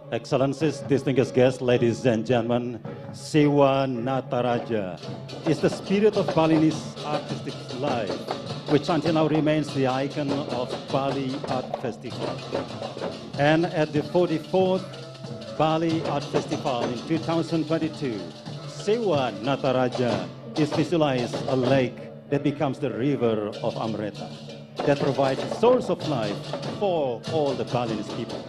Excellencies, distinguished guests, ladies and gentlemen, Sewa Nataraja is the spirit of Balinese artistic life, which until now remains the icon of Bali Art Festival. And at the 44th Bali Art Festival in 2022, Sewa Nataraja is visualized a lake that becomes the river of Amreta, that provides a source of life for all the Balinese people.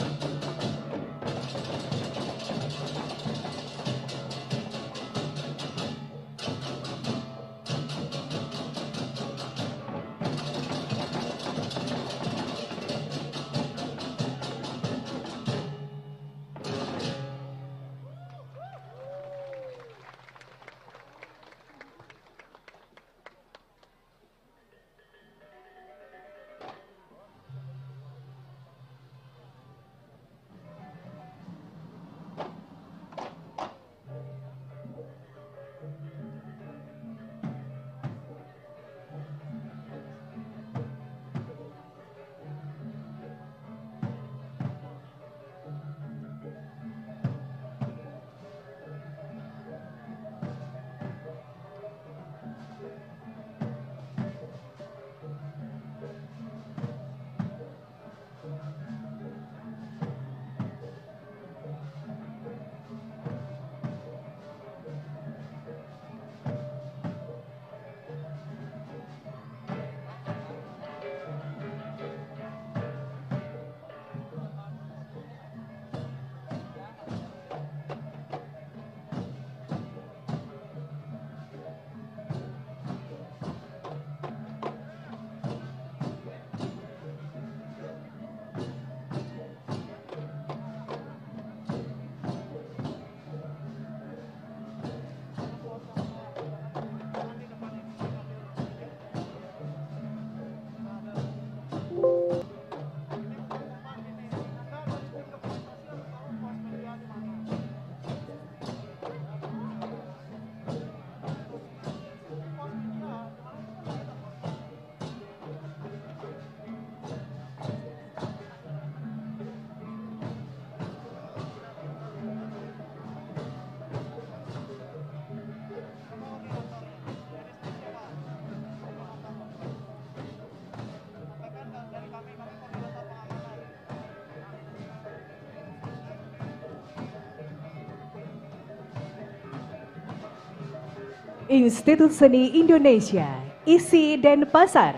Institut Seni Indonesia, Isi dan Pasar.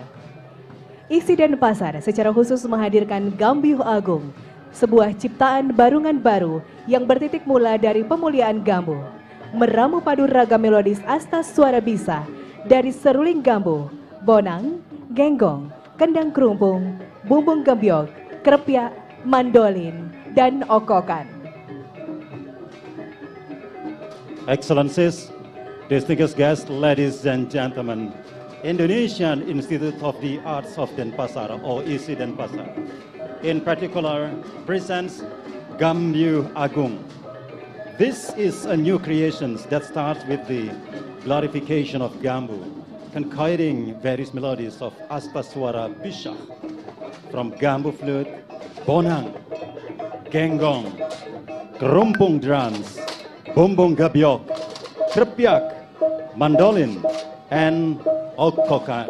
Isi dan Pasar secara khusus menghadirkan Gambiu Agung, sebuah ciptaan barungan baru yang bertitik mula dari pemuliaan Gambu, meramu padu ragam melodis asta suara bisa dari seruling Gambu, bonang, genggong, kendang kerumpung, bumbung gembyok, krepyak, mandolin, dan okokan. Excellencies, distinguished guests, ladies and gentlemen, Indonesian Institute of the Arts of Denpasar, or ISI Denpasar, in particular, presents Gambiu Agung. This is a new creation that starts with the glorification of Gambu, concoiting various melodies of asta suara bisa, from Gambu flute, bonang, genggong, kerumpung drums, bumbung gabyok, krepyak, mandolin, and okokan.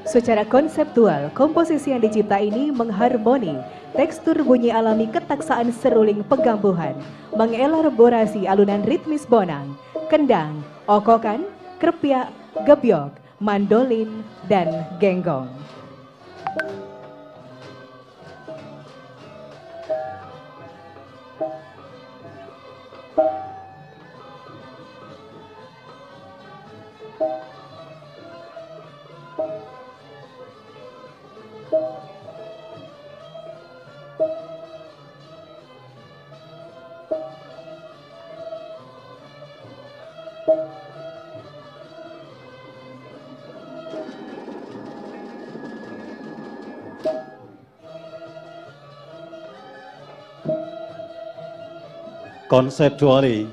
Secara konseptual, komposisi yang dicipta ini mengharmoni tekstur bunyi alami ketaksaan seruling pegambuhan, mengelaborasi alunan ritmis bonang, kendang, okokan, krepyak, gebyok, mandolin, dan genggong. Conceptually,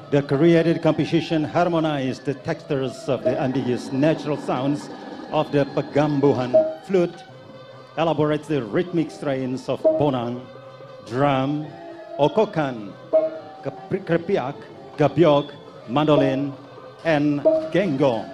The created composition harmonized the textures of the ambiguous natural sounds of the pegambuhan flute, elaborates the rhythmic strains of bonang, drum, okokan, krepiak, gabyok, mandolin, and genggong.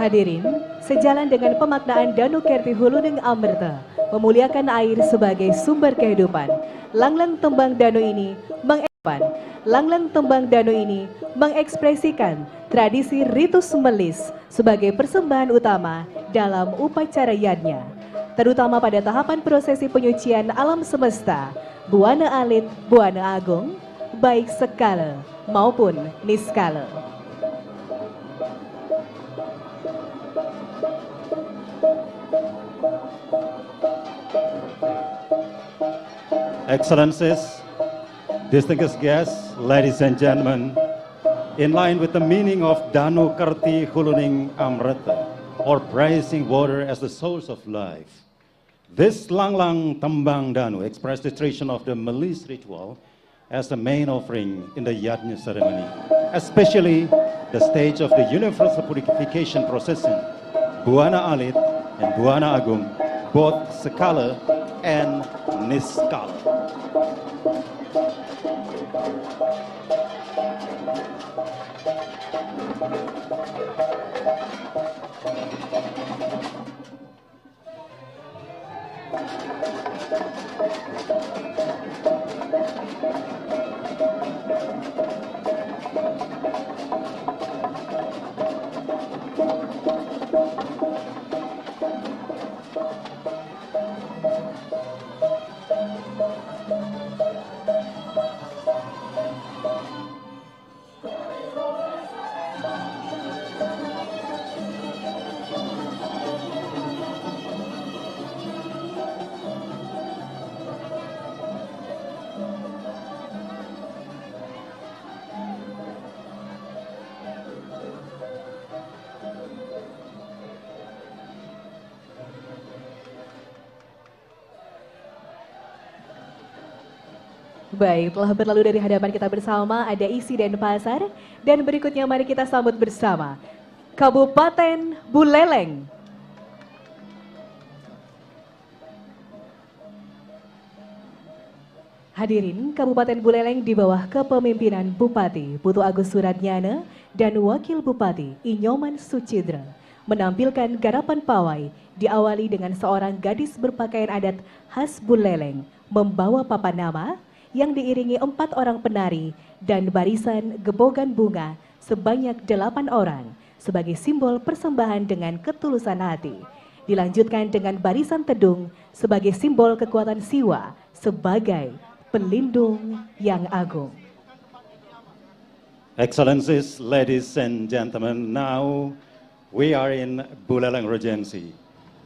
Hadirin, sejalan dengan pemaknaan Danu Kerti Huluneng Amrita, memuliakan air sebagai sumber kehidupan, langlang tembang Danu ini mengekspresikan tradisi ritus melis sebagai persembahan utama dalam upacara yadnya, terutama pada tahapan prosesi penyucian alam semesta, Buana Alit, Buana Agung, baik skala maupun niskala. Excellencies, distinguished guests, ladies and gentlemen, in line with the meaning of Danu Kerti Huluneng Amrita, or praising water as the source of life, this Langlang Tembang Danu expressed the tradition of the Melis ritual as the main offering in the Yajna ceremony, especially the stage of the universal purification procession, Buana Alit and Buana Agung, both skala and niskala. Baik, telah berlalu dari hadapan kita bersama ada isi dan pasar, dan berikutnya mari kita sambut bersama Kabupaten Buleleng. Hadirin, Kabupaten Buleleng di bawah kepemimpinan Bupati Putu Agus Suratnyana dan Wakil Bupati Inyoman Sucidra menampilkan garapan pawai diawali dengan seorang gadis berpakaian adat khas Buleleng membawa papan nama yang diiringi 4 orang penari dan barisan gebogan bunga sebanyak 8 orang sebagai simbol persembahan dengan ketulusan hati. Dilanjutkan dengan barisan tedung sebagai simbol kekuatan siwa sebagai pelindung yang agung. Excellencies, ladies and gentlemen, now we are in Buleleng Regency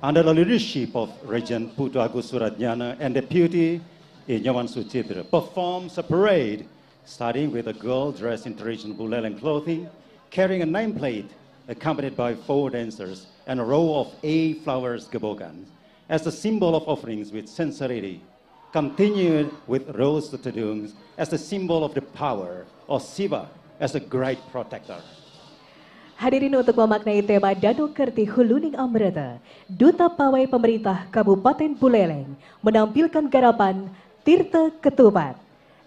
under the leadership of Regent Putu Agus Suratnyana and Deputy Inyoman Suchitra, performs a parade, starting with a girl dressed in traditional Buleleng clothing, carrying a nameplate, accompanied by 4 dancers and a row of 8 flowers gebogan, as a symbol of offerings with sincerity. Continued with Rose Tudung as the symbol of the power of Siva as a great protector. Hadirin, untuk memaknai tema Danu Kerti Huluning Amrita, Duta Pawai Pemerintah Kabupaten Buleleng menampilkan garapan Tirta Ketupat.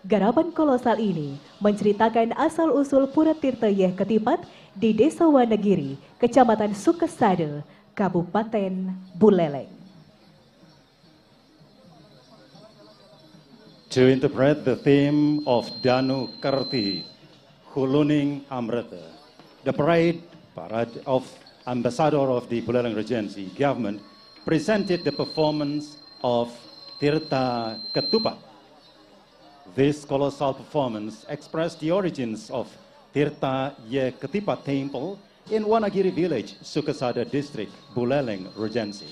Garapan kolosal ini menceritakan asal-usul Pura Tirta Yeh Ketipat di Desa Wanagiri, Kecamatan Sukesada, Kabupaten Buleleng. To interpret the theme of Danu Kerti Huluning Amrita, the parade of Ambassador of the Buleleng Regency government presented the performance of Tirta Ketupat. This colossal performance expressed the origins of Tirta Yeh Ketipat Temple in Wanagiri village, Sukesada district, Buleleng Regency.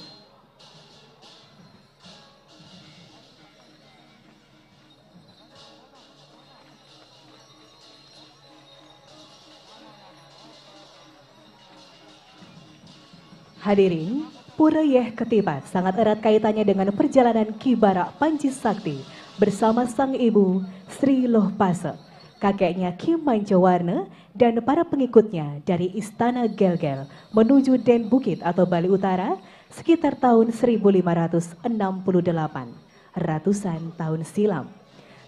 Hadirin, Pura Yeh Ketipat sangat erat kaitannya dengan perjalanan Ki Barak Panji Sakti bersama sang ibu Sri Loh Pase, kakeknya Ki Mancawarna dan para pengikutnya dari Istana Gelgel menuju Den Bukit atau Bali Utara sekitar tahun 1568, ratusan tahun silam.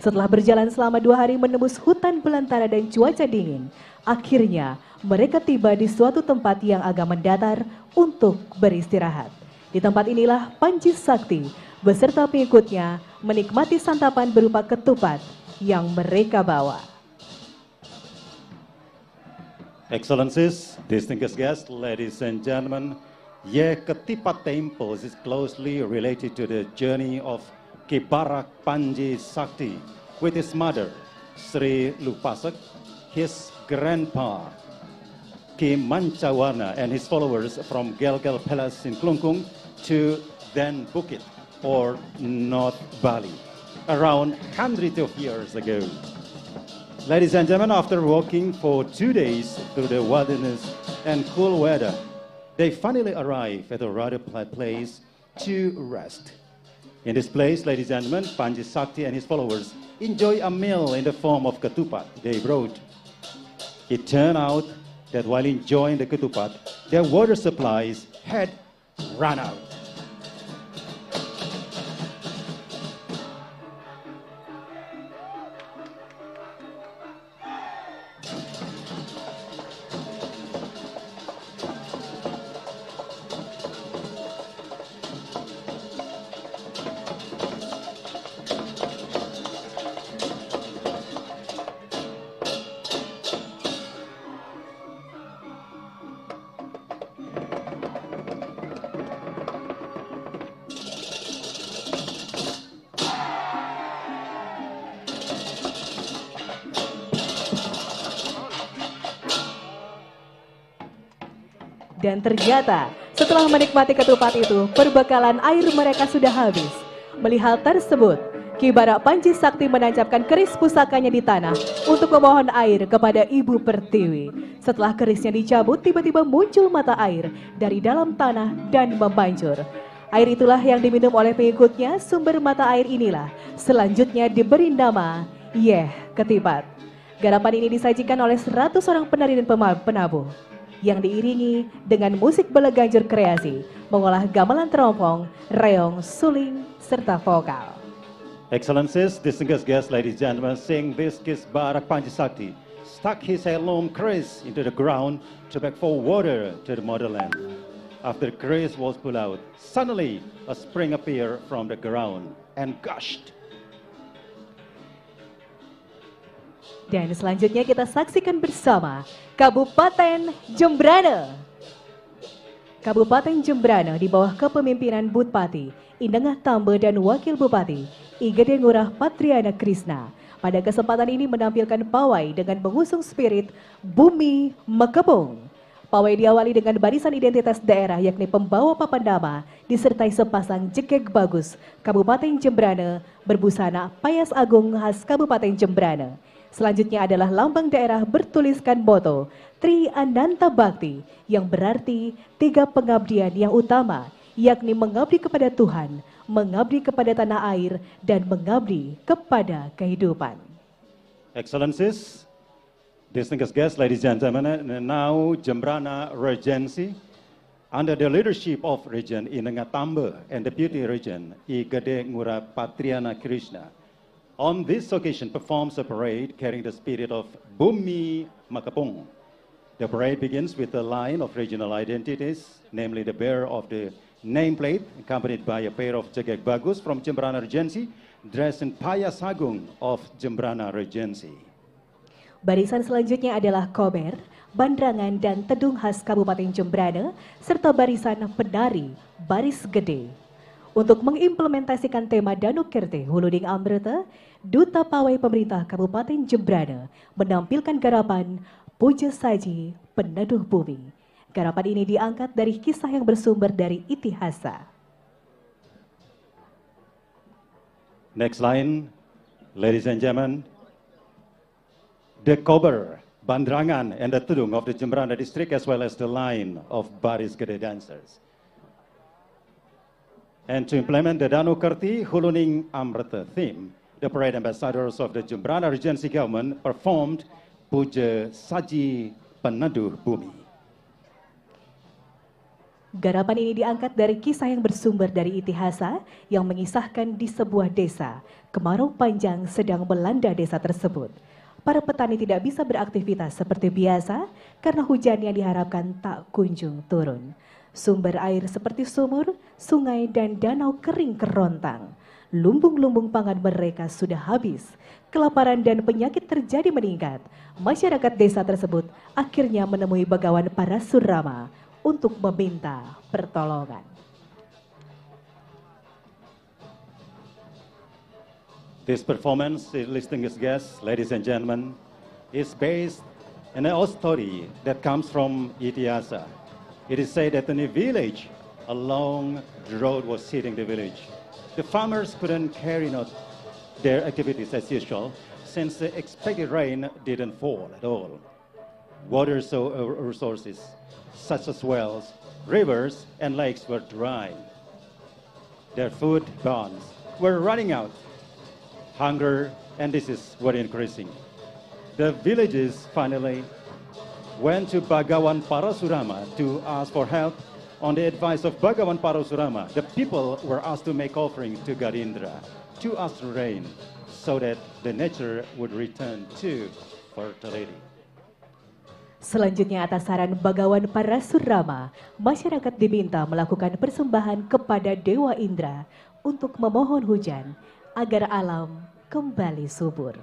Setelah berjalan selama 2 hari menembus hutan belantara dan cuaca dingin, akhirnya mereka tiba di suatu tempat yang agak mendatar untuk beristirahat. Di tempat inilah Panji Sakti beserta pengikutnya menikmati santapan berupa ketupat yang mereka bawa. Excellencies, distinguished guests, ladies and gentlemen, Yeh Ketipat Temple is closely related to the journey of Ki Barak Panji Sakti with his mother, Sri Lupasak, his grandpa, Ki Mancawarna, and his followers from Gelgel Palace in Klungkung to Den Bukit, or North Bali, around hundreds of years ago. Ladies and gentlemen, after walking for 2 days through the wilderness and cool weather, they finally arrive at a rather place to rest. In this place, ladies and gentlemen, Panji Sakti and his followers enjoy a meal in the form of ketupat they brought. It turned out that while enjoying the ketupat, their water supplies had run out. Dan ternyata setelah menikmati ketupat itu, perbekalan air mereka sudah habis. Melihat tersebut, Ki Barak Panji Sakti menancapkan keris pusakanya di tanah untuk memohon air kepada Ibu Pertiwi. Setelah kerisnya dicabut, tiba-tiba muncul mata air dari dalam tanah dan membancur. Air itulah yang diminum oleh pengikutnya. Sumber mata air inilah selanjutnya diberi nama Yeh Ketipat. Garapan ini disajikan oleh 100 orang penari dan penabuh yang diiringi dengan musik beleganjur kreasi, mengolah gamelan terompong, reong, suling, serta vokal. Excellencies, distinguished guests, ladies and gentlemen, seeing this, Ki Barak Panji Sakti stuck his heirloom keris into the ground to beg for water to the motherland. After the keris was pulled out, suddenly a spring appeared from the ground and gushed. Dan selanjutnya kita saksikan bersama Kabupaten Jembrana. Kabupaten Jembrana di bawah kepemimpinan Bupati Indengah Tambe dan Wakil Bupati Igede Ngurah Patriana Krisna. Pada kesempatan ini menampilkan pawai dengan mengusung spirit Bumi Mekebung. Pawai diawali dengan barisan identitas daerah yakni pembawa papan nama disertai sepasang jegek bagus Kabupaten Jembrana berbusana payas agung khas Kabupaten Jembrana. Selanjutnya adalah lambang daerah bertuliskan moto Tri Ananta Bakti yang berarti 3 pengabdian yang utama yakni mengabdi kepada Tuhan, mengabdi kepada tanah air, dan mengabdi kepada kehidupan. Excellencies, distinguished guests, ladies and gentlemen, and now Jembrana Regency, under the leadership of Regent Inengatambe and Deputy Regent I Gede Ngura Patriana Krishna, on this occasion performs a parade carrying the spirit of Bumi Makapung. The parade begins with a line of regional identities, namely the bearer of the nameplate, accompanied by a pair of Jegek Bagus from Jembrana Regency, dressed in Payas Agung of Jembrana Regency. Barisan selanjutnya adalah kober, bandrangan, dan tedung khas Kabupaten Jembrana, serta barisan penari baris gede. Untuk mengimplementasikan tema Danau Kerte Huluding Amreta, Duta Pawai Pemerintah Kabupaten Jembrana menampilkan garapan Puja Saji Peneduh Bumi. Garapan ini diangkat dari kisah yang bersumber dari Itihasa. Next line, ladies and gentlemen, the kober, bandrangan, and the tudung of the Jembrana district, as well as the line of Baris Gede dancers. And to implement the Danau Kerti Huluning Amrita theme, the parade ambassadors of the Jembrana Regency government performed Puja Saji Peneduh Bumi. Garapan ini diangkat dari kisah yang bersumber dari Itihasa yang mengisahkan di sebuah desa, kemarau panjang sedang melanda desa tersebut. Para petani tidak bisa beraktivitas seperti biasa karena hujan yang diharapkan tak kunjung turun. Sumber air seperti sumur, sungai, dan danau kering kerontang. Lumbung-lumbung pangan mereka sudah habis. Kelaparan dan penyakit terjadi meningkat. Masyarakat desa tersebut akhirnya menemui Bagawan Parasurama untuk meminta pertolongan. This performance, distinguished guests, ladies and gentlemen, is based on an old story that comes from Itihasa. It is said that in a village, a long drought was hitting the village. The farmers couldn't carry out their activities as usual since the expected rain didn't fall at all. Water resources such as wells, rivers, and lakes were dry. Their food bonds were running out. Hunger and disease were increasing. The villagers finally went to Bagawan Parasurama to ask for help. On the advice of Bagawan Parasurama, the people were asked to make offerings to God Indra to ask for rain so that the nature would return to fertility. Selanjutnya atas saran Bagawan Parasurama, masyarakat diminta melakukan persembahan kepada Dewa Indra untuk memohon hujan agar alam kembali subur.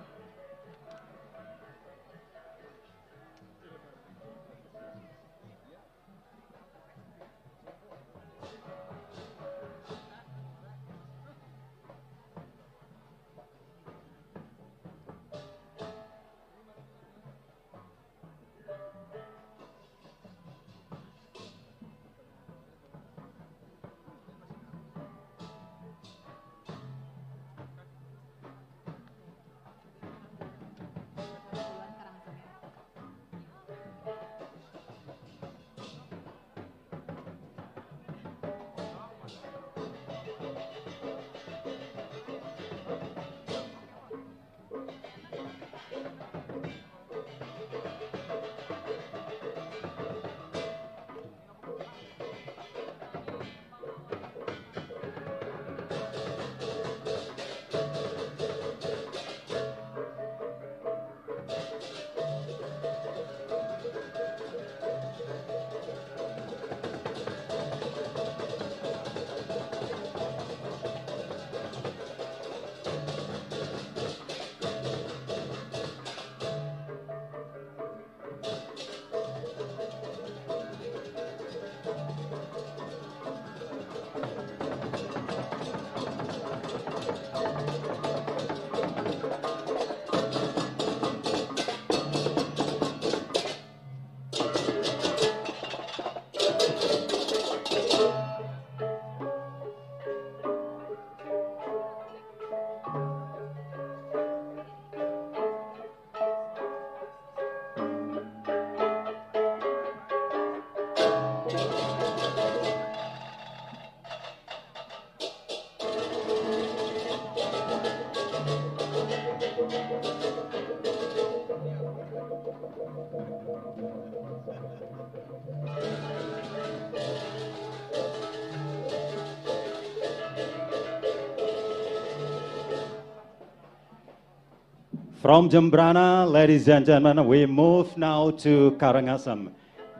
From Jembrana, ladies and gentlemen, we move now to Karangasem,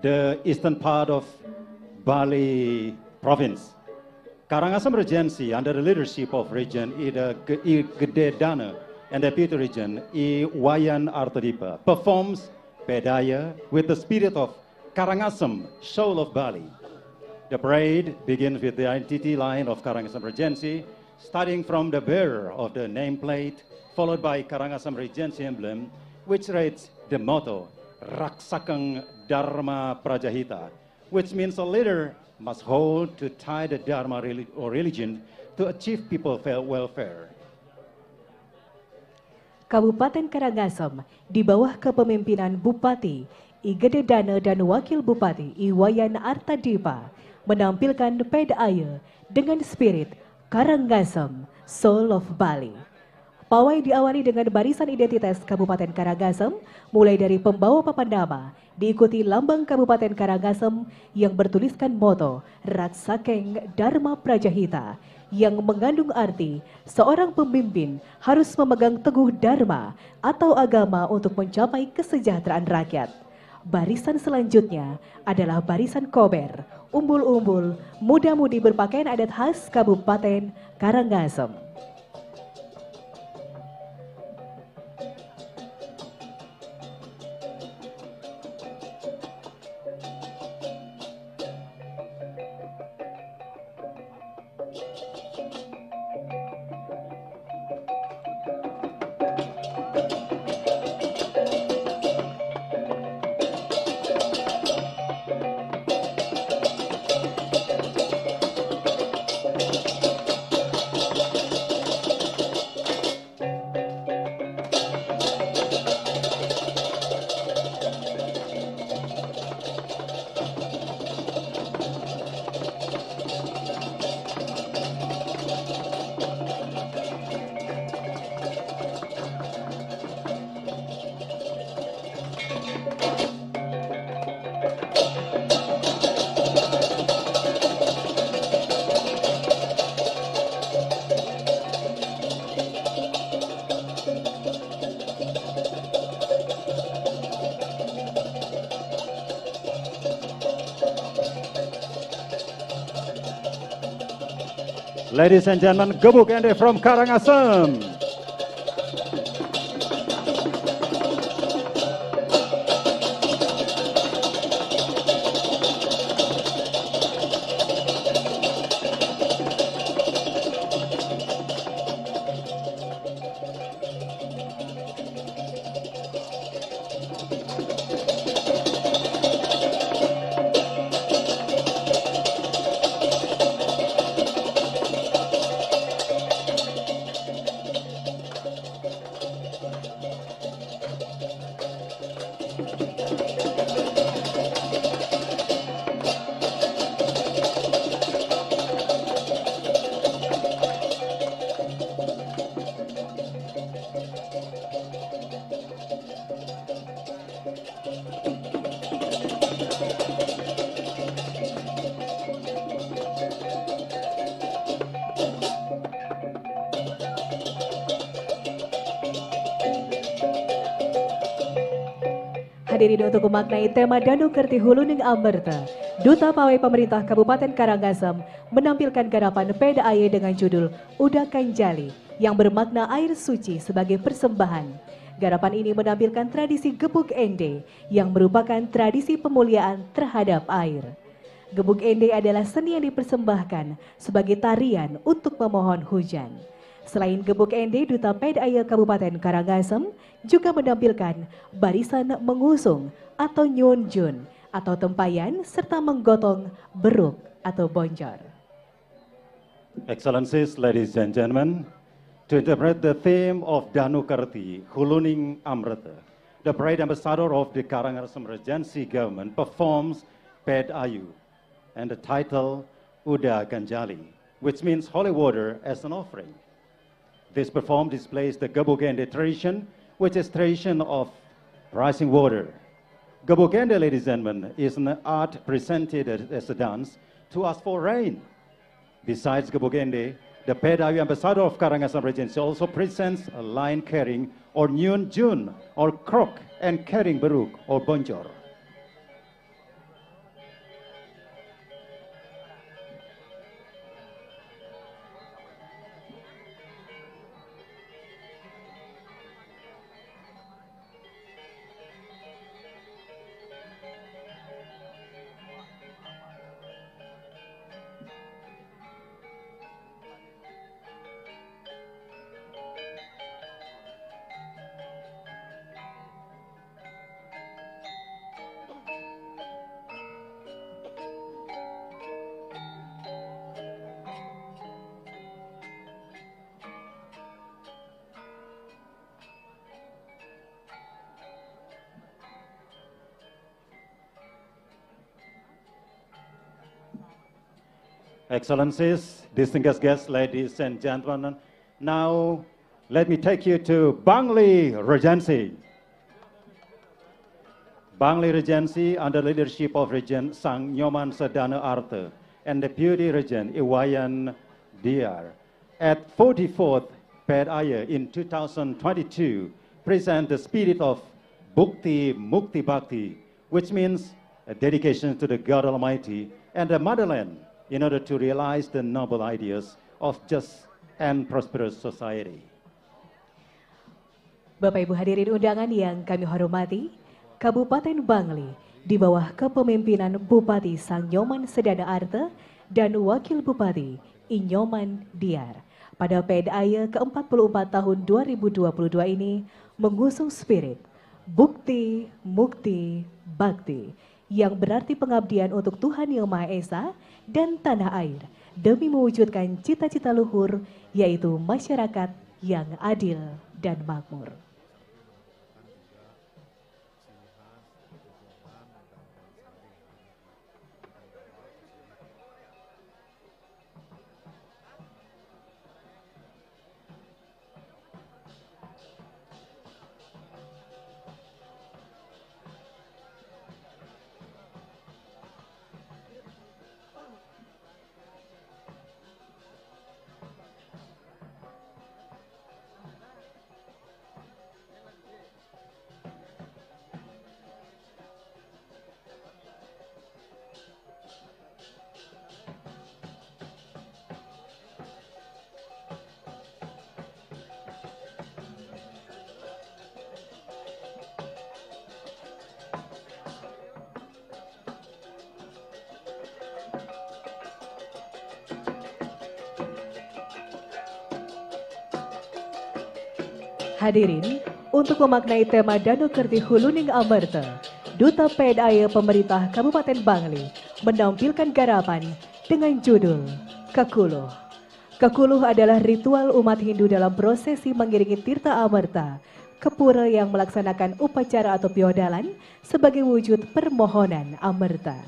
the eastern part of Bali province. Karangasem Regency, under the leadership of Regent I Gede Dana and Deputy Regent I Wayan Artadipa, performs Pedaya with the spirit of Karangasem, soul of Bali. The parade begins with the identity line of Karangasem Regency, starting from the bearer of the nameplate, followed by Karangasem Regency emblem, which reads the motto, Raksakang Dharma Prajahita, which means a leader must hold to tie the Dharma or religion to achieve people's welfare. Kabupaten Karangasem di bawah kepemimpinan Bupati I Gede Dana dan Wakil Bupati I Wayan Artadipa menampilkan Pedaya dengan spirit Karangasem, Soul of Bali. Pawai diawali dengan barisan identitas Kabupaten Karangasem, mulai dari pembawa papan nama, diikuti lambang Kabupaten Karangasem yang bertuliskan moto Raksakeng Dharma Prajahita, yang mengandung arti seorang pemimpin harus memegang teguh dharma atau agama untuk mencapai kesejahteraan rakyat. Barisan selanjutnya adalah barisan kober, umbul-umbul, muda-mudi berpakaian adat khas Kabupaten Karangasem. Ladies and gentlemen, Gebuk Ende from Karangasem. Hadirin untuk memaknai tema Danu Kerti Huluning Amberta, Duta Pawai Pemerintah Kabupaten Karangasem menampilkan garapan Pedaya dengan judul Uda Kanjali yang bermakna air suci sebagai persembahan. Garapan ini menampilkan tradisi Gebuk Ende yang merupakan tradisi pemuliaan terhadap air. Gebuk Ende adalah seni yang dipersembahkan sebagai tarian untuk memohon hujan. Selain Gebuk Ende, Duta Pedaya Kabupaten Karangasem juga menampilkan barisan mengusung atau nyonjun atau tempayan serta menggotong beruk atau bonjor. Excellencies, ladies and gentlemen, to interpret the theme of Danu Kerti Huluning Amrita, the parade ambassador of the Karangasem Regency government performs Pedayu and the title Uda Ganjali, which means holy water as an offering. This perform displays the Gebuk Ende tradition, which is tradition of rising water. Gebuk Ende, ladies and gentlemen, is an art presented as a dance to ask for rain. Besides Gebuk Ende, the Pedayu ambassador of Karangasem Regency also presents a line carrying or Nyun Jun, or Krok and Kering Beruk, or Bonjor. Excellencies, distinguished guests, ladies and gentlemen, now let me take you to Bangli Regency. Bangli Regency, under leadership of Regent Sang Nyoman Sedana Arte and Deputy Regent Iwayan Diar, at 44th Ped Aya in 2022, present the spirit of Bukti Mukti Bhakti, which means a dedication to the God Almighty and the motherland, in order to realize the noble ideas of just and prosperous society. Bapak Ibu hadirin undangan yang kami hormati, Kabupaten Bangli di bawah kepemimpinan Bupati Sang Nyoman Sedana Arte dan Wakil Bupati Inyoman Diar pada PDAY ke-44 tahun 2022 ini mengusung spirit Bukti Mukti Bhakti yang berarti pengabdian untuk Tuhan Yang Maha Esa dan tanah air demi mewujudkan cita-cita luhur, yaitu masyarakat yang adil dan makmur. Hadirin, untuk memaknai tema Danu Kerti Huluning Amerta, Duta PDAY Pemerintah Kabupaten Bangli menampilkan garapan dengan judul Kakuluh. Kakuluh adalah ritual umat Hindu dalam prosesi mengiringi Tirta Amerta ke pura yang melaksanakan upacara atau piodalan sebagai wujud permohonan amerta.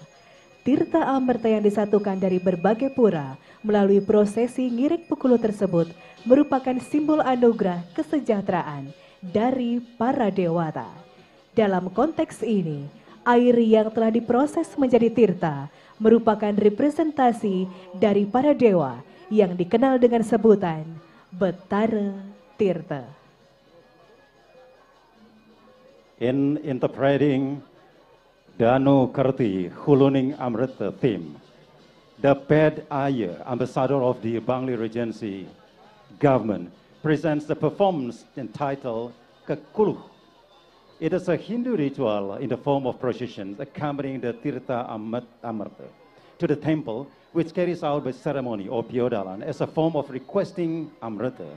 Tirta Amerta yang disatukan dari berbagai pura melalui prosesi ngiring Pukuluh tersebut merupakan simbol anugerah kesejahteraan dari para dewata. Dalam konteks ini, air yang telah diproses menjadi tirta merupakan representasi dari para dewa yang dikenal dengan sebutan Betara Tirta. In interpreting Danu Kerti Huluning Amrita theme, the Ped Aya, ambassador of the Bangli Regency government, presents the performance entitled Kakuluh. It is a Hindu ritual in the form of procession accompanying the Tirta Amarta to the temple, which carries out the ceremony or piodalan as a form of requesting Amrita.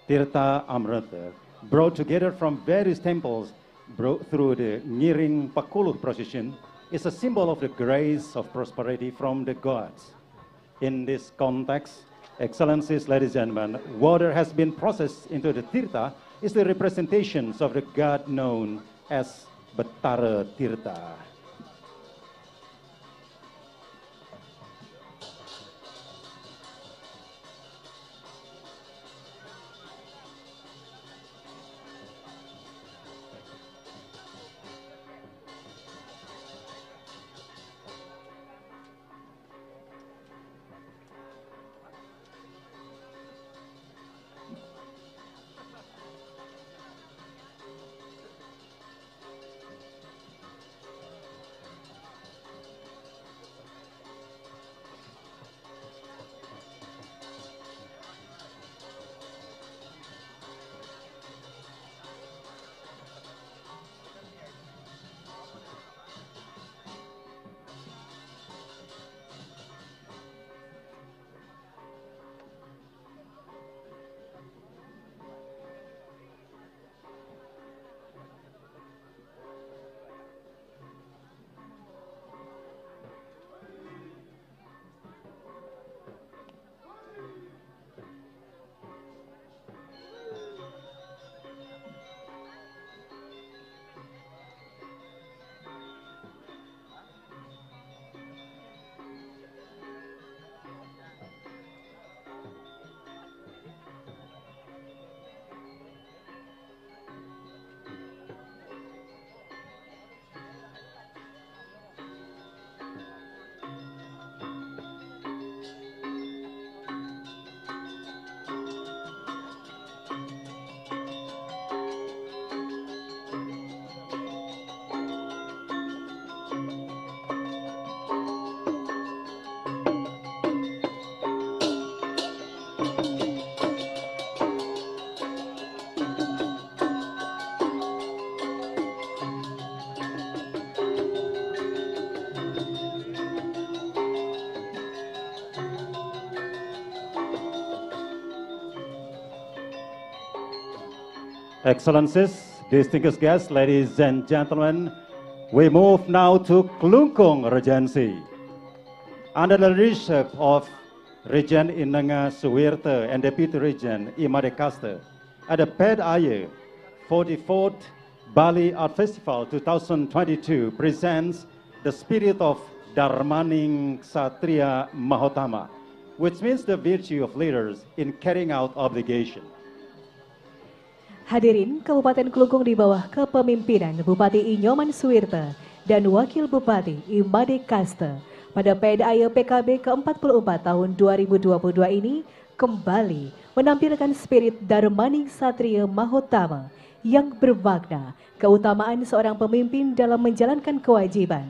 Tirta Amrita, brought together from various temples through the Ngiring Pakuluh procession, is a symbol of the grace of prosperity from the gods. In this context, Excellencies, ladies and gentlemen, water has been processed into the Tirta is the representations of the god known as Betara Tirta. Excellencies, distinguished guests, ladies and gentlemen, we move now to Klungkung Regency. Under the leadership of Regent Inenga Suwirte and Deputy Regent Imade Kaste, at the Ped Aye 44th Bali Art Festival 2022 presents the spirit of Dharmaning Satria Mahotama, which means the virtue of leaders in carrying out obligation. Hadirin, Kabupaten Klungkung di bawah kepemimpinan Bupati Inyoman Suwirte dan Wakil Bupati Imade Kaste pada PDAY PKB ke-44 tahun 2022 ini kembali menampilkan spirit Dharmaning Satria Mahotama yang bermakna keutamaan seorang pemimpin dalam menjalankan kewajiban.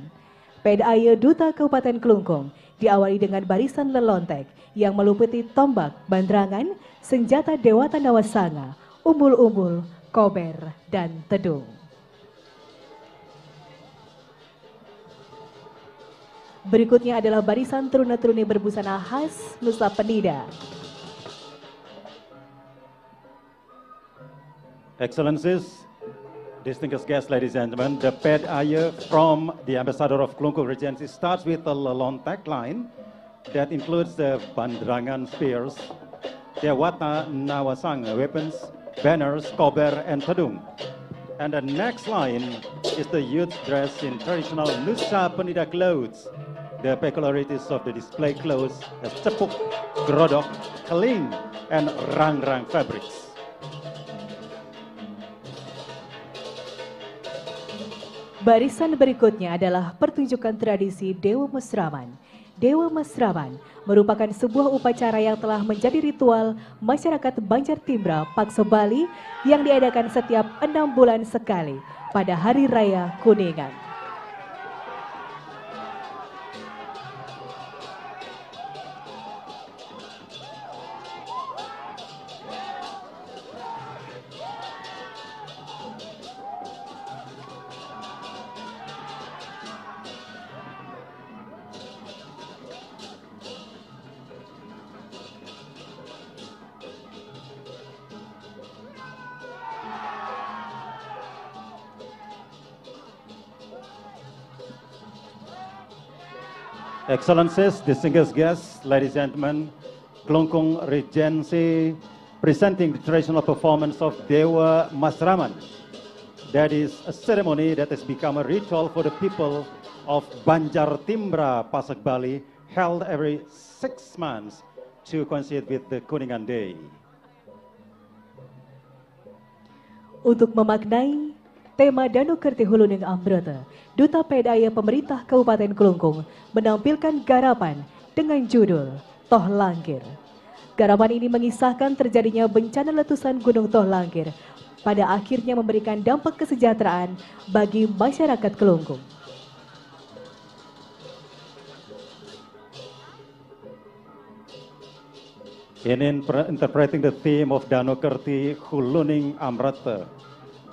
PDAY Duta Kabupaten Klungkung diawali dengan barisan lelontek yang meliputi tombak, bandrangan, senjata Dewata Nawasanga, umbul-umbul, kober, dan tedung. Berikutnya adalah barisan teruna-teruni berbusana khas Nusa Penida. Excellencies, distinguished guests, ladies and gentlemen, the Ped Aye from the Ambassador of Klungkung Regency starts with a Lelontek line that includes the bandrangan spears, Dewata Nawasanga weapons, banners, kober, and tedung. And the next line is the youth dressed in traditional Nusa Penida clothes. The peculiarities of the display clothes as cepuk, grodok, keling, and rang-rang fabrics. Barisan berikutnya adalah pertunjukan tradisi Dewa Masraman. Dewa Masraman merupakan sebuah upacara yang telah menjadi ritual masyarakat Banjar Timbra, Pakso Bali yang diadakan setiap 6 bulan sekali pada Hari Raya Kuningan. Excellencies, distinguished guests, ladies and gentlemen, Klungkung Regency presenting the traditional performance of Dewa Masraman. That is a ceremony that has become a ritual for the people of Banjar Timbra, Pasak Bali, held every 6 months to coincide with the Kuningan Day. Untuk memaknai tema Danu Kerti Huluning Ambrata, Duta PDAY Pemerintah Kabupaten Klungkung menampilkan garapan dengan judul Toh Langkir. Garapan ini mengisahkan terjadinya bencana letusan Gunung Toh Langkir pada akhirnya memberikan dampak kesejahteraan bagi masyarakat Klungkung. In interpreting the theme of Danu Kerti Huluning Amrata,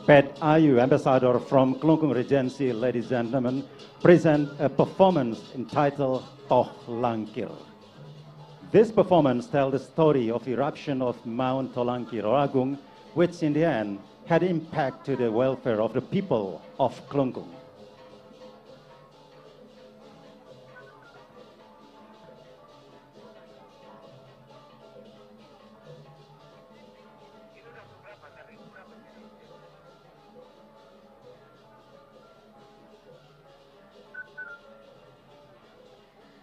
Ped Ayu, Ambassador from Klungkung Regency, ladies and gentlemen, present a performance entitled Toh Langkir. This performance tells the story of eruption of Mount Toh Langkir or Agung, which in the end had impact to the welfare of the people of Klungkung.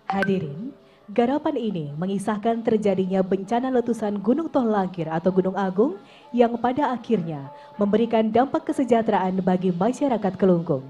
Hadirin, garapan ini mengisahkan terjadinya bencana letusan Gunung Toh Langkir atau Gunung Agung yang pada akhirnya memberikan dampak kesejahteraan bagi masyarakat Klungkung.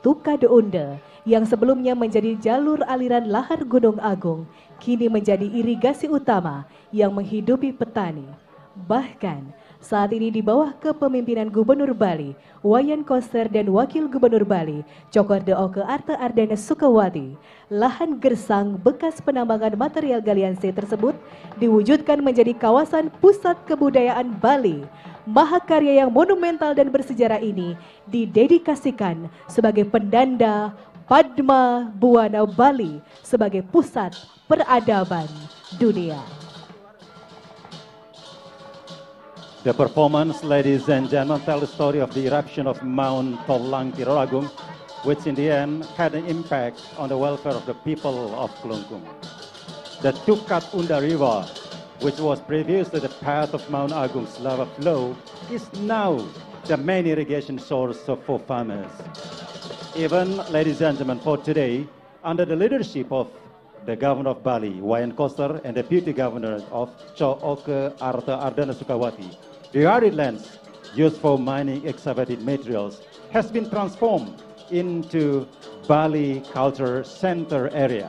Tuka Deunda yang sebelumnya menjadi jalur aliran lahar Gunung Agung kini menjadi irigasi utama yang menghidupi petani. Bahkan saat ini di bawah kepemimpinan Gubernur Bali, Wayan Koster dan Wakil Gubernur Bali, Cokorde Oke Arta Ardana Sukawati, lahan gersang bekas penambangan material galian C tersebut diwujudkan menjadi kawasan pusat kebudayaan Bali. Mahakarya yang monumental dan bersejarah ini didedikasikan sebagai pendanda Padma Buana Bali sebagai pusat peradaban dunia. The performance, ladies and gentlemen, tell the story of the eruption of Mount Tolang Tirolagung, which in the end had an impact on the welfare of the people of Kelungkung. The Tukat Unda River, which was previously the path of Mount Agung's lava flow, is now the main irrigation source for farmers. Even, ladies and gentlemen, for today, under the leadership of the Governor of Bali, Wayan Koster, and Deputy Governor of Cho Oke Arta Ardana Sukawati, the arid lands used for mining excavated materials has been transformed into Bali Culture Center area.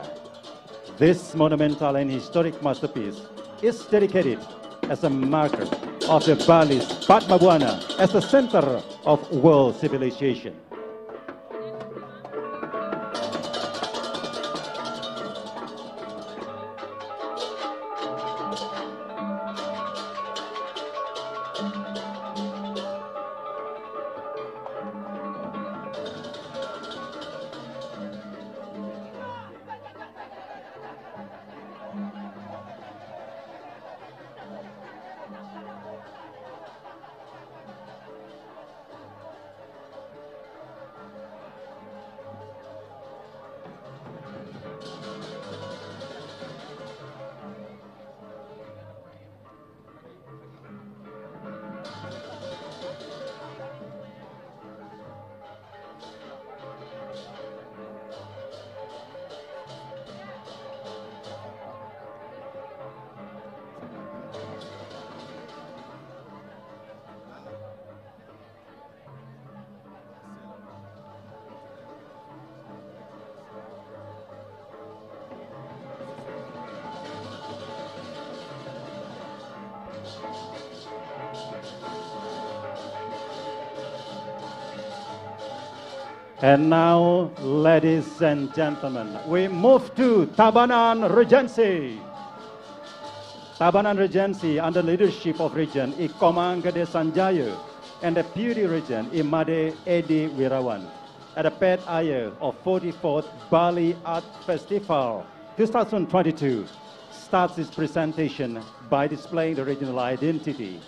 This monumental and historic masterpiece is dedicated as a marker of the Bali's Padma Buana as the center of world civilization. And now, ladies and gentlemen, we move to Tabanan Regency. Tabanan Regency, under leadership of Regent Ikomang Gede Sanjaya and Deputy Regent Imade Edi Wirawan, at the Pet Ayer of 44th Bali Art Festival 2022, starts its presentation by displaying the regional identity.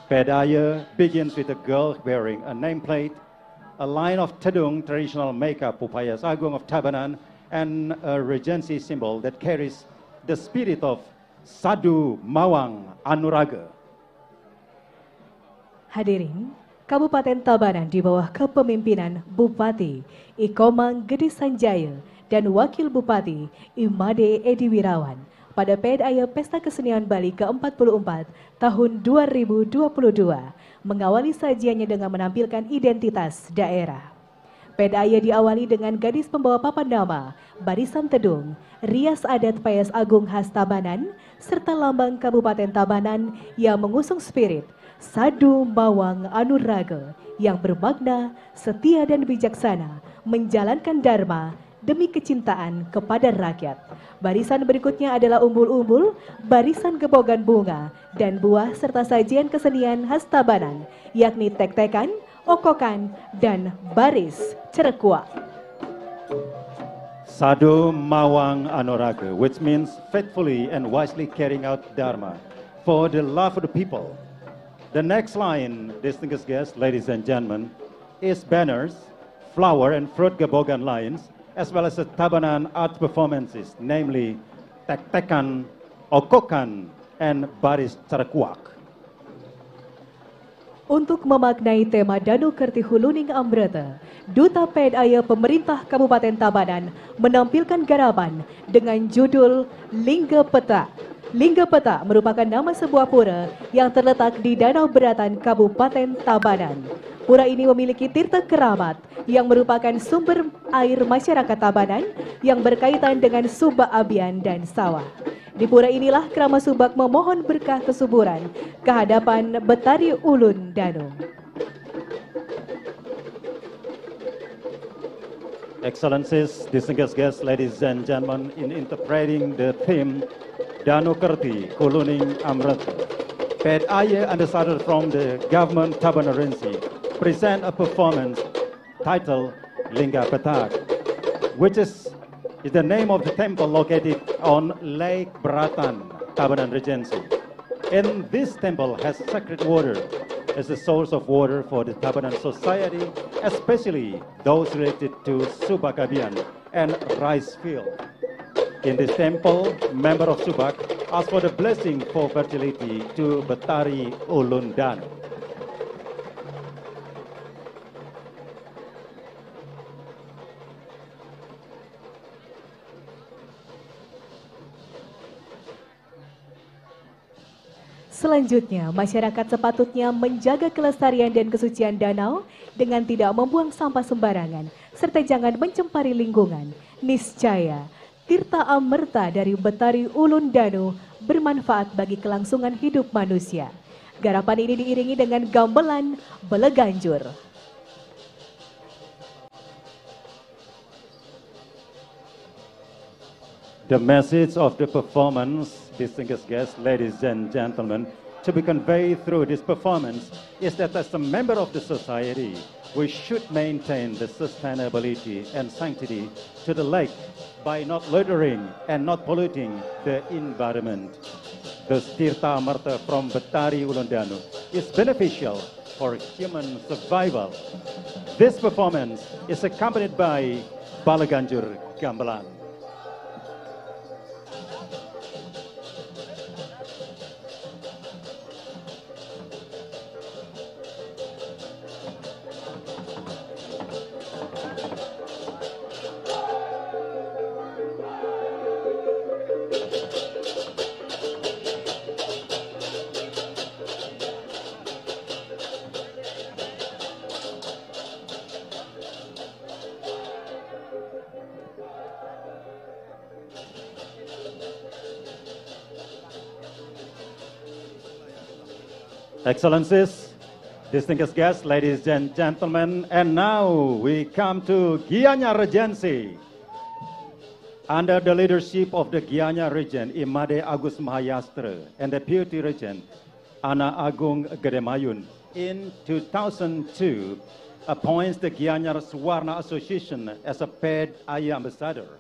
Pet Ayer begins with a girl wearing a nameplate, a line of Tedung traditional makeup Upayas Agung of Tabanan, and a Regency symbol that carries the spirit of Sadu Mawang Anuraga. Hadirin, Kabupaten Tabanan di bawah kepemimpinan Bupati Ikomang Gede Sanjaya dan Wakil Bupati Imade Edi Wirawan pada PEDAYA Pesta Kesenian Bali ke-44 tahun 2022 mengawali sajiannya dengan menampilkan identitas daerah. PEDAYA diawali dengan gadis pembawa papan nama, barisan tedung, rias adat Payas Agung khas Tabanan, serta lambang Kabupaten Tabanan yang mengusung spirit Sadu Mawang Anuraga yang bermakna setia dan bijaksana menjalankan dharma demi kecintaan kepada rakyat. Barisan berikutnya adalah umbul-umbul, barisan gebogan bunga, dan buah serta sajian kesenian khas Tabanan, yakni tek-tekan, okokan, dan baris cerekuak. Sadu Mawang Anuraga, which means faithfully and wisely carrying out Dharma for the love of the people. The next line, distinguished guests, ladies and gentlemen, is banners, flower and fruit gebogan lines, as well as the Tabanan art performances, namely tek-tekan, okokan, and baris cerekuak. Untuk memaknai tema Danu Kerti Huluning Amreta, Duta PEDAYA Pemerintah Kabupaten Tabanan menampilkan garapan dengan judul Lingga Peta. Lingga Peta merupakan nama sebuah pura yang terletak di Danau Beratan Kabupaten Tabanan. Pura ini memiliki tirta keramat yang merupakan sumber air masyarakat Tabanan yang berkaitan dengan subak abian dan sawah. Di pura inilah Krama Subak memohon berkah kesuburan kehadapan Betari Ulun Danau. Excellencies, distinguished guests, ladies and gentlemen, in interpreting the theme Danu Kerti Huluning Amreta, PEDAYA, undersigned from the government Tabanarensi, present a performance titled Lingga Petak, which is the name of the temple located on Lake Beratan, Tabanan Regency. And this temple has sacred water as a source of water for the Tabanan society, especially those related to Subakabian and rice field. In this temple, member of Subak ask for the blessing for fertility to Betari Ulundan. Selanjutnya, masyarakat sepatutnya menjaga kelestarian dan kesucian danau dengan tidak membuang sampah sembarangan, serta jangan mencemari lingkungan. Niscaya, tirta amerta dari Betari Ulun Danu bermanfaat bagi kelangsungan hidup manusia. Garapan ini diiringi dengan gamelan Beleganjur. The message of the performance, distinguished guests, ladies and gentlemen, to be conveyed through this performance is that as a member of the society, we should maintain the sustainability and sanctity to the lake by not littering and not polluting the environment. The Tirta Amarta from Betari Ulundanu is beneficial for human survival. This performance is accompanied by Baleganjur Gamelan. Excellencies, distinguished guests, ladies and gentlemen, and now we come to Gianyar Regency. Under the leadership of the Gianyar Regent, Imade Agus Mahayastra, and Deputy Regent, Ana Agung Gedemayun, in 2002, appoints the Gianyar Swarna Association as a paid Aya ambassador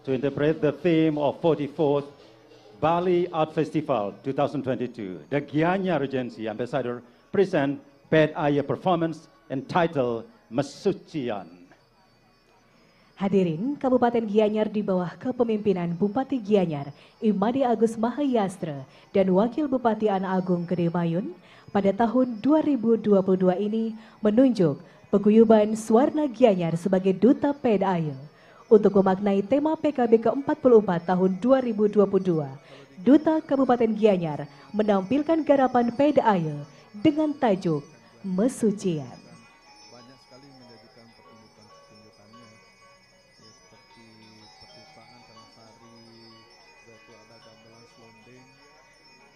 to interpret the theme of 44th Bali Art Festival 2022. The Gianyar Regency Ambassador present Ped Aya performance entitled Mesucian. Hadirin, Kabupaten Gianyar di bawah kepemimpinan Bupati Gianyar, Imade Agus Mahayastra, dan Wakil Bupati Ana Agung Gedemayun, pada tahun 2022 ini menunjuk Paguyuban Swarna Gianyar sebagai Duta Ped Aya. Untuk memaknai tema PKB ke-44 tahun 2022, Duta Kabupaten Gianyar menampilkan garapan Ped Aya dengan tajuk Mesucian. Banyak sekali menjadikan pertunjukan-pertunjukannya, ya, seperti pertukaan Tanasari, yaitu ada gamelan selonding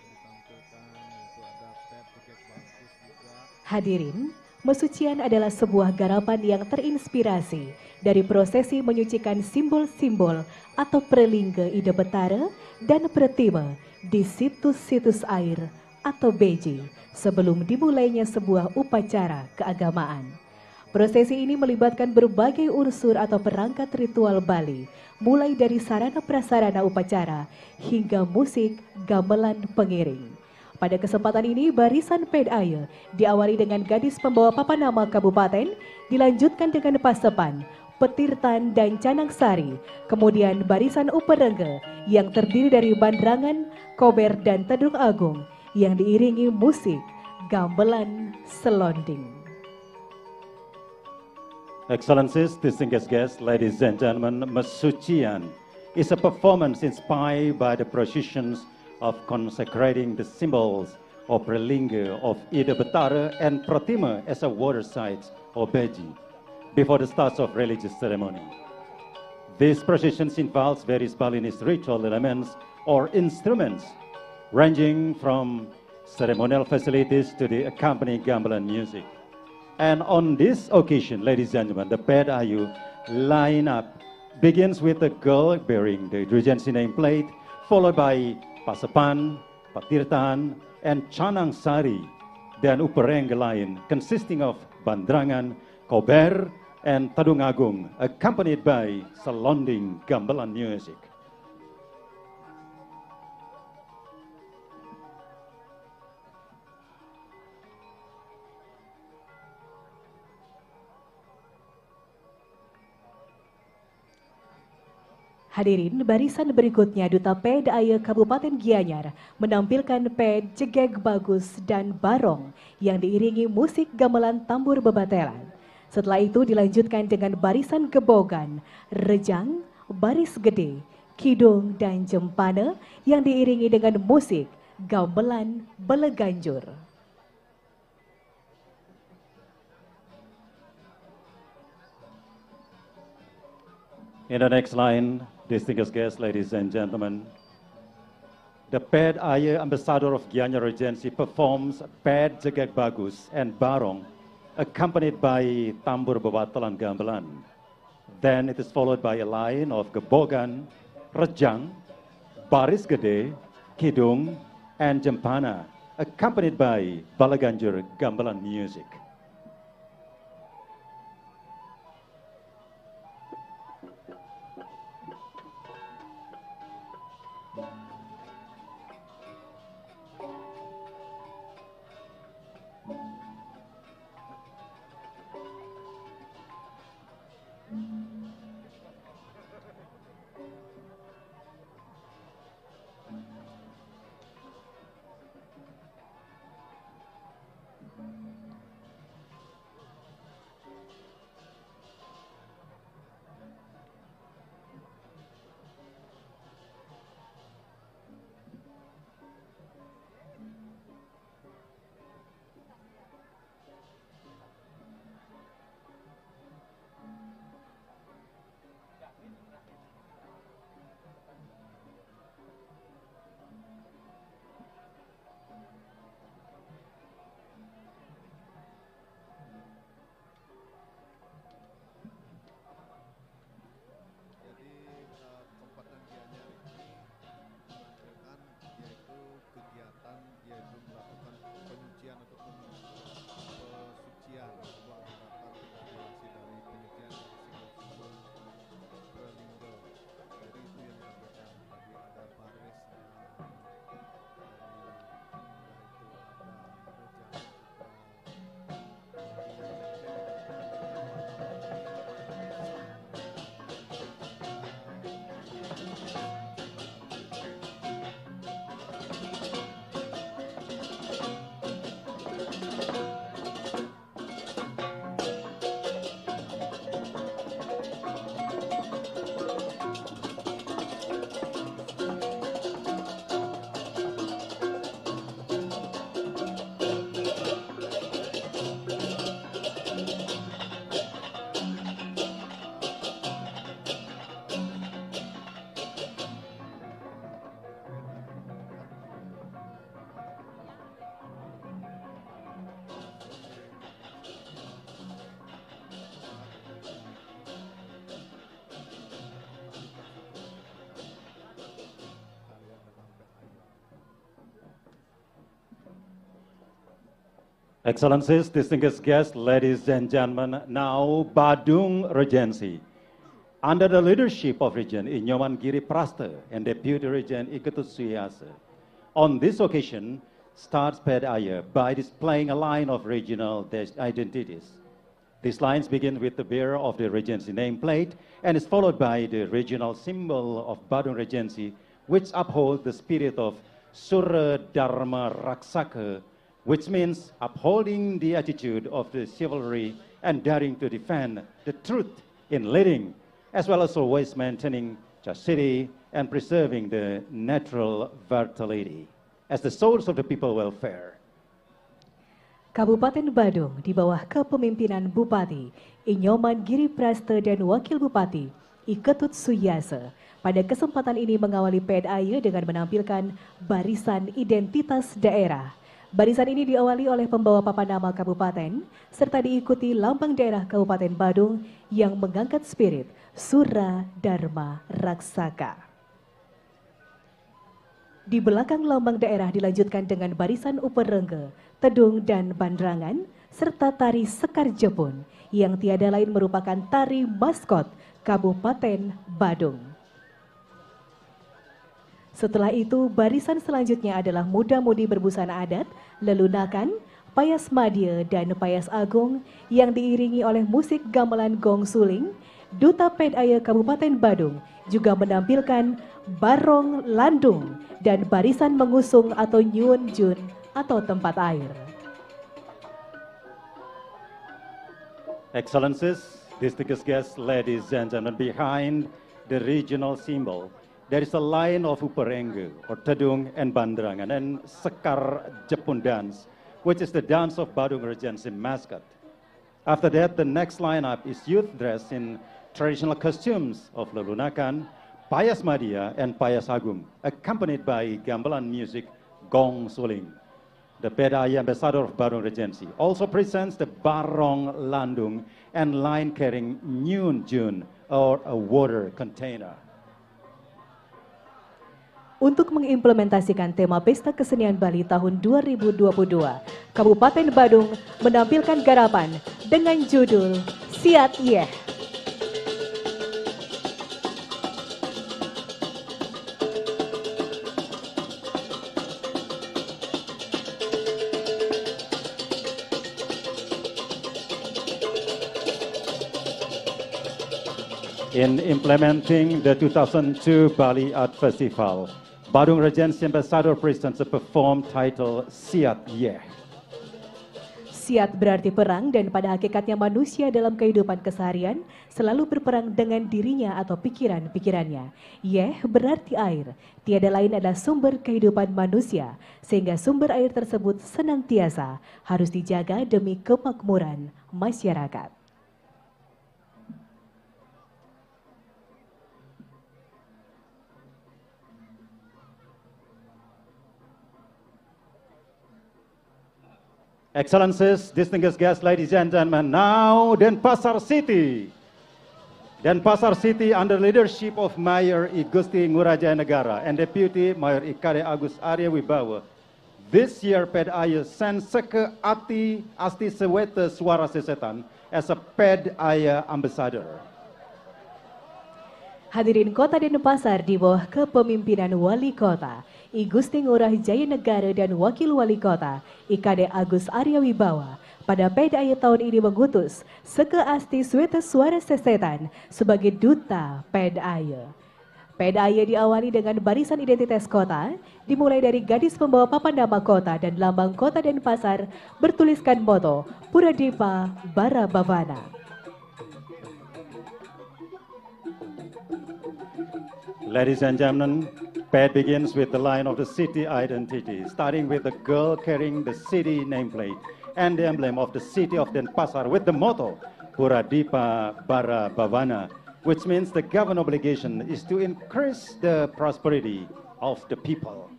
yang ditampilkan, yaitu ada pet tiket bagus juga. Hadirin, Mesucian adalah sebuah garapan yang terinspirasi dari prosesi menyucikan simbol-simbol atau prelingga Ida Betara dan Pretima di situs-situs air atau beji sebelum dimulainya sebuah upacara keagamaan. Prosesi ini melibatkan berbagai unsur atau perangkat ritual Bali, mulai dari sarana prasarana upacara hingga musik gamelan pengiring. Pada kesempatan ini, barisan Ped Aya diawali dengan gadis pembawa papan nama kabupaten, dilanjutkan dengan pasepan, petirtan, dan canang sari. Kemudian barisan uperengge yang terdiri dari bandrangan, kober, dan tedung agung yang diiringi musik gamelan selonding. Excellencies, distinguished guests, ladies and gentlemen, Mesucian is a performance inspired by the processions of consecrating the symbols of Prelingga of Ida Betara and Pratima as a water site or beji before the start of religious ceremony. These processions involves various Balinese ritual elements or instruments ranging from ceremonial facilities to the accompanying gamelan music. And on this occasion, ladies and gentlemen, the Ped Ayu lineup begins with a girl bearing the Regency nameplate, followed by Pasepan, Patirtan, and Canang Sari, dan uperengge lain consisting of bandrangan, kober, and tadung agung, accompanied by selonding gamelan music. Hadirin, barisan berikutnya Duta PED Kabupaten Gianyar menampilkan PED Cegeg Bagus dan Barong yang diiringi musik gamelan tambur bebatelan. Setelah itu dilanjutkan dengan barisan Gebogan, Rejang, Baris Gede, Kidung dan Jempana yang diiringi dengan musik gamelan Beleganjur. In the next line, distinguished guests, ladies and gentlemen, the PED Aye Ambassador of Gianyar Regency performs PED Cegeg Bagus and Barong, accompanied by Tambur Bebatelan Gamelan. Then it is followed by a line of Gebogan, Rejang, Baris Gede, Kidung, and Jempana, accompanied by Balaganjur Gamelan music. Excellencies, distinguished guests, ladies and gentlemen, now Badung Regency. Under the leadership of Regent Inyoman Giri Praste and Deputy Regent Iketut Suyase, on this occasion starts PED Aye by displaying a line of regional identities. These lines begin with the bearer of the Regency nameplate and is followed by the regional symbol of Badung Regency, which upholds the spirit of Surya Dharma Raksaka, which means upholding the attitude of the chivalry and daring to defend the truth in leading, as well as always maintaining chastity and preserving the natural vitality as the source of the people welfare. Kabupaten Badung di bawah kepemimpinan Bupati Inyoman Giri Praste dan Wakil Bupati Iketut Suyase pada kesempatan ini mengawali PED Aye dengan menampilkan barisan identitas daerah. Barisan ini diawali oleh pembawa papan nama kabupaten serta diikuti lambang daerah Kabupaten Badung yang mengangkat spirit Surya Dharma Raksaka. Di belakang lambang daerah dilanjutkan dengan barisan uperengge, tedung dan bandrangan serta tari Sekar Jepun yang tiada lain merupakan tari maskot Kabupaten Badung. Setelah itu, barisan selanjutnya adalah muda-mudi berbusana adat, lelunakan, payas madya, dan payas agung yang diiringi oleh musik gamelan gong suling Duta PEDAYA Kabupaten Badung juga menampilkan Barong Landung dan barisan mengusung atau Nyuun Jun atau tempat air. Excellencies, distinguished guests, ladies and gentlemen, behind the regional symbol, there is a line of Uperengge, or Tedung and Bandrangan, and Sekar Jepun dance, which is the dance of Badung Regency mascot. After that, the next lineup is youth dressed in traditional costumes of Lelunakan, Payas Madia, and Payas Agung, accompanied by gamelan music Gong Suling. The PEDAYA ambassador of Badung Regency also presents the Barong Landung and line carrying Nyuun Jun, or a water container. Untuk mengimplementasikan tema Pesta Kesenian Bali tahun 2022, Kabupaten Badung menampilkan garapan dengan judul Siat Yeh. In implementing the 2002 Bali Art Festival, Badung Regency Ambassador presents a perform titled Siat Yeh. Siat berarti perang dan pada hakikatnya manusia dalam kehidupan keseharian selalu berperang dengan dirinya atau pikiran-pikirannya. Yeh berarti air, tiada lain adalah sumber kehidupan manusia, sehingga sumber air tersebut senantiasa harus dijaga demi kemakmuran masyarakat. Excellencies, distinguished guests, ladies and gentlemen, now Denpasar City. Denpasar City under leadership of Mayor I Gusti Ngurah Jaya Negara and Deputy Mayor Ikade Agus Arya Wibawa. This year PEDAYA sends Seke Asti Sewete Suara Sesetan as a PEDAYA ambassador. Hadirin Kota Denpasar di bawah kepemimpinan Wali Kota I Gusti Ngurah Jaya Negara dan Wakil Wali Kota Ikade Agus Arya Wibawa pada PEDAYA tahun ini mengutus Seke Asti Swete Suara Sesetan sebagai Duta PEDAYA. PEDAYA diawali dengan barisan identitas kota, dimulai dari gadis pembawa papan nama kota dan lambang Kota Denpasar bertuliskan moto Puradipa Bara Bhavana. Ladies and gentlemen, PED begins with the line of the city identity, starting with the girl carrying the city nameplate and the emblem of the city of Denpasar with the motto, Puradipa Bara Bhavana, which means the government obligation is to increase the prosperity of the people.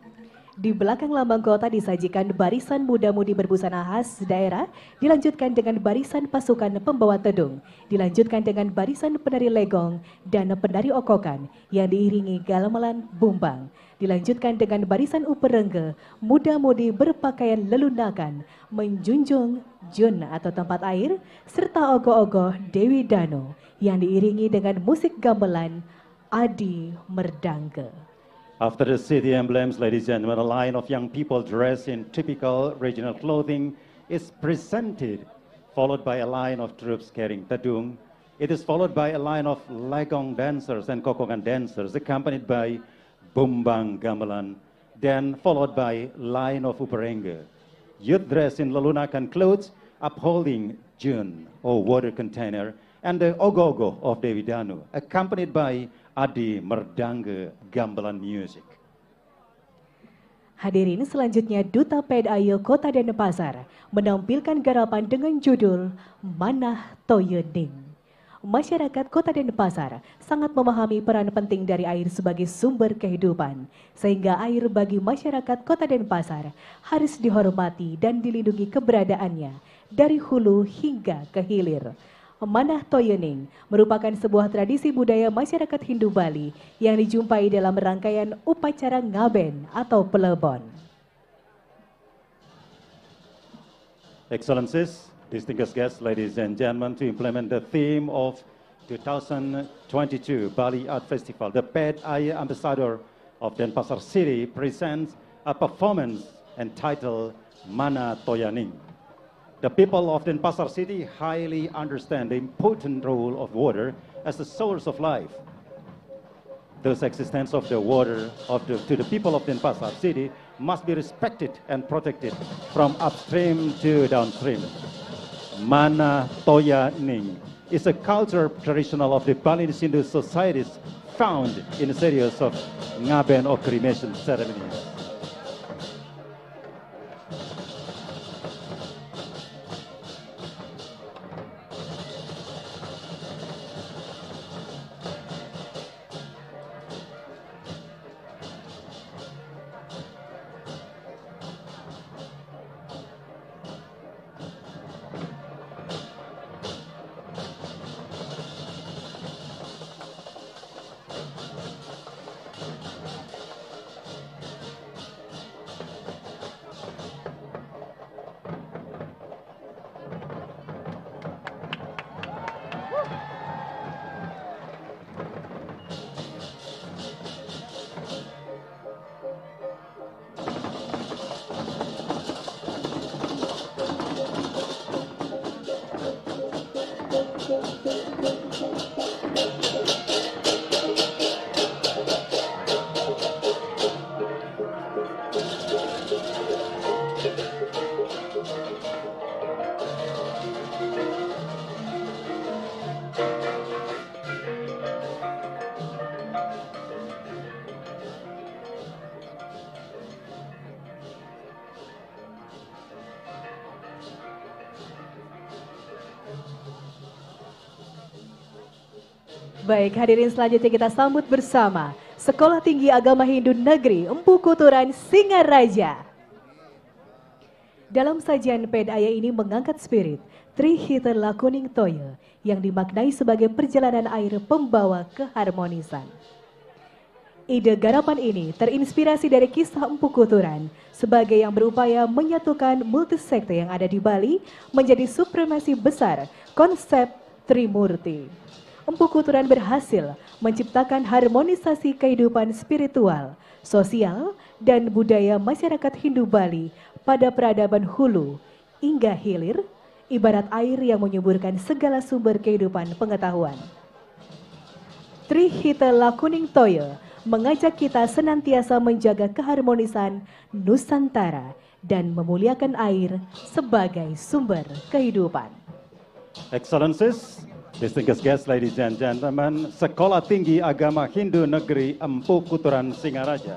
Di belakang lambang kota disajikan barisan muda-mudi berbusana khas daerah, dilanjutkan dengan barisan pasukan pembawa tedung, dilanjutkan dengan barisan penari legong dan penari okokan yang diiringi gamelan bumbang, dilanjutkan dengan barisan uperengge, muda-mudi berpakaian lelunakan, menjunjung jun atau tempat air, serta ogoh-ogoh Dewi Danu yang diiringi dengan musik gamelan Adi Merdangke. After the city emblems, ladies and gentlemen, a line of young people dressed in typical regional clothing is presented, followed by a line of troops carrying tedung. It is followed by a line of legong dancers and kokongan dancers, accompanied by bumbang gamelan, then followed by line of uperengge. Youth dressed in lelunakan clothes, upholding jun, or water container, and the ogogo of Dewi Danu, accompanied by Adi Merdangke gamelan music. Hadirin, selanjutnya Duta PEDAYA Kota Denpasar menampilkan garapan dengan judul Manah Toyening. Masyarakat Kota Denpasar sangat memahami peran penting dari air sebagai sumber kehidupan, sehingga air bagi masyarakat Kota Denpasar harus dihormati dan dilindungi keberadaannya dari hulu hingga ke hilir. Manah Toyening merupakan sebuah tradisi budaya masyarakat Hindu Bali yang dijumpai dalam rangkaian upacara ngaben atau pelebon. Excellencies, distinguished guests, ladies and gentlemen, to implement the theme of 2022 Bali Art Festival, the PEDAYA ambassador of Denpasar City presents a performance entitled Manah Toyening. The people of Denpasar City highly understand the important role of water as the source of life. Those existence of the water to the people of Denpasar city must be respected and protected from upstream to downstream. Mana Toya Ning is a cultural traditional of the Balinese Hindu societies found in a series of ngaben or cremation ceremonies. Baik, hadirin selanjutnya kita sambut bersama Sekolah Tinggi Agama Hindu Negeri Empu Kuturan Singaraja. Dalam sajian pedaya ini mengangkat spirit Trihita Lakuning Toya yang dimaknai sebagai perjalanan air pembawa keharmonisan. Ide garapan ini terinspirasi dari kisah Empu Kuturan sebagai yang berupaya menyatukan multisekte yang ada di Bali menjadi supremasi besar konsep Trimurti. Empu Kuturan berhasil menciptakan harmonisasi kehidupan spiritual, sosial, dan budaya masyarakat Hindu Bali pada peradaban hulu hingga hilir, ibarat air yang menyuburkan segala sumber kehidupan pengetahuan. Trihita Lakuning Toya mengajak kita senantiasa menjaga keharmonisan Nusantara dan memuliakan air sebagai sumber kehidupan. Excellencies, distinguished guests, ladies and gentlemen, Sekolah Tinggi Agama Hindu Negeri Empu Kuturan Singaraja.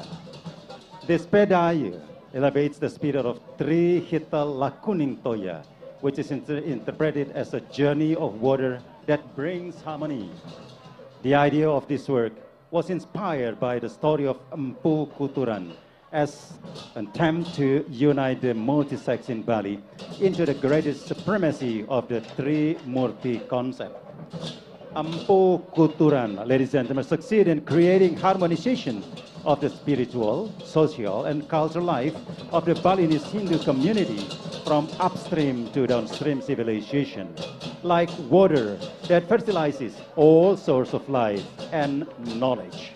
This pedaya elevates the spirit of Trihita Lakuning Toya, which is interpreted as a journey of water that brings harmony. The idea of this work was inspired by the story of Empu Kuturan as an attempt to unite the multi-sects in Bali into the greatest supremacy of the Trimurti concept. Empu Kuturan, ladies and gentlemen, succeed in creating harmonization of the spiritual, social, and cultural life of the Balinese Hindu community from upstream to downstream civilization, like water that fertilizes all sources of life and knowledge.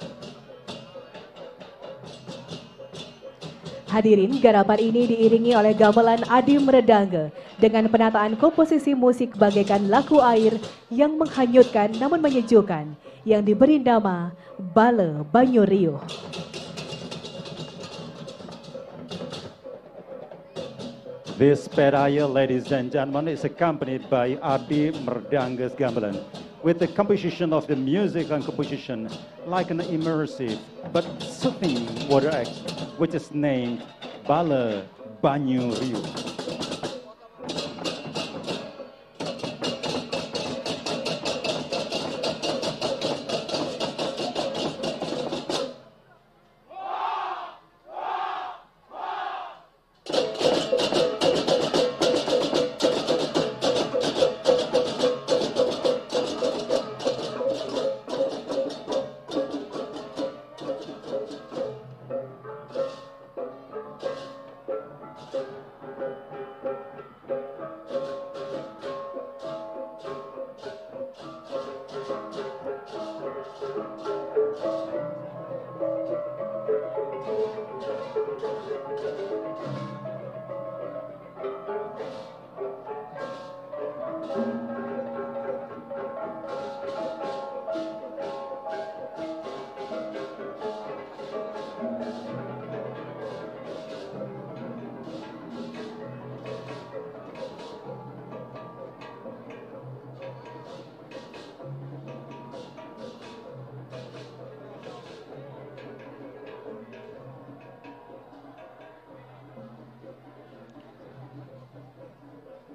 Hadirin, garapan ini diiringi oleh gamelan Adi Mredangga dengan penataan komposisi musik bagaikan laku air yang menghanyutkan namun menyejukkan yang diberi nama Bala Banyu Riuh. This pedaya, ladies and gentlemen, is accompanied by Adi Mredangga's gamelan with the composition of the music and composition like an immersive but soothing water act, which is named Bala Banyu Riuh.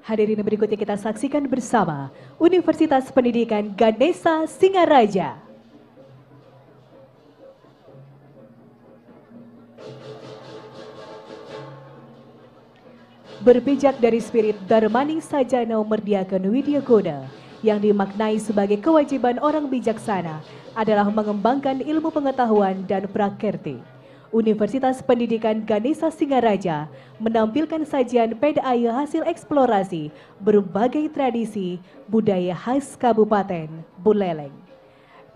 Hadirin berikutnya kita saksikan bersama Universitas Pendidikan Ganesha Singaraja. Berpijak dari spirit Darmaning Sajana Merdiakan Widyaguna yang dimaknai sebagai kewajiban orang bijaksana adalah mengembangkan ilmu pengetahuan dan prakerti. Universitas Pendidikan Ganesha Singaraja menampilkan sajian pedaya hasil eksplorasi berbagai tradisi budaya khas Kabupaten Buleleng.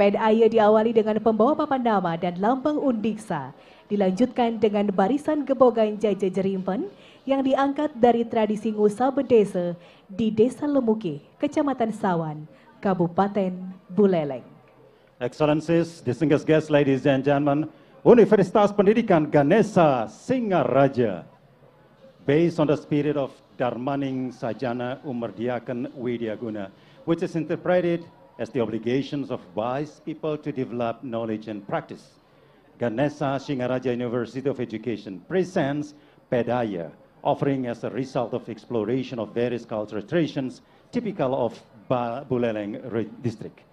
Pedaya diawali dengan pembawa papan nama dan lambang Undiksa, dilanjutkan dengan barisan gebogan Jaja Jerimpen yang diangkat dari tradisi Ngusa Bedese di Desa Lemuki, Kecamatan Sawan, Kabupaten Buleleng. Excellencies, distinguished guests, ladies and gentlemen, Universitas Pendidikan Ganesha Singaraja, based on the spirit of Darmaning Sajana Umardiakan Widyaguna, which is interpreted as the obligations of wise people to develop knowledge and practice. Ganesha Singaraja University of Education presents Pedaya, offering as a result of exploration of various cultural traditions typical of Buleleng district.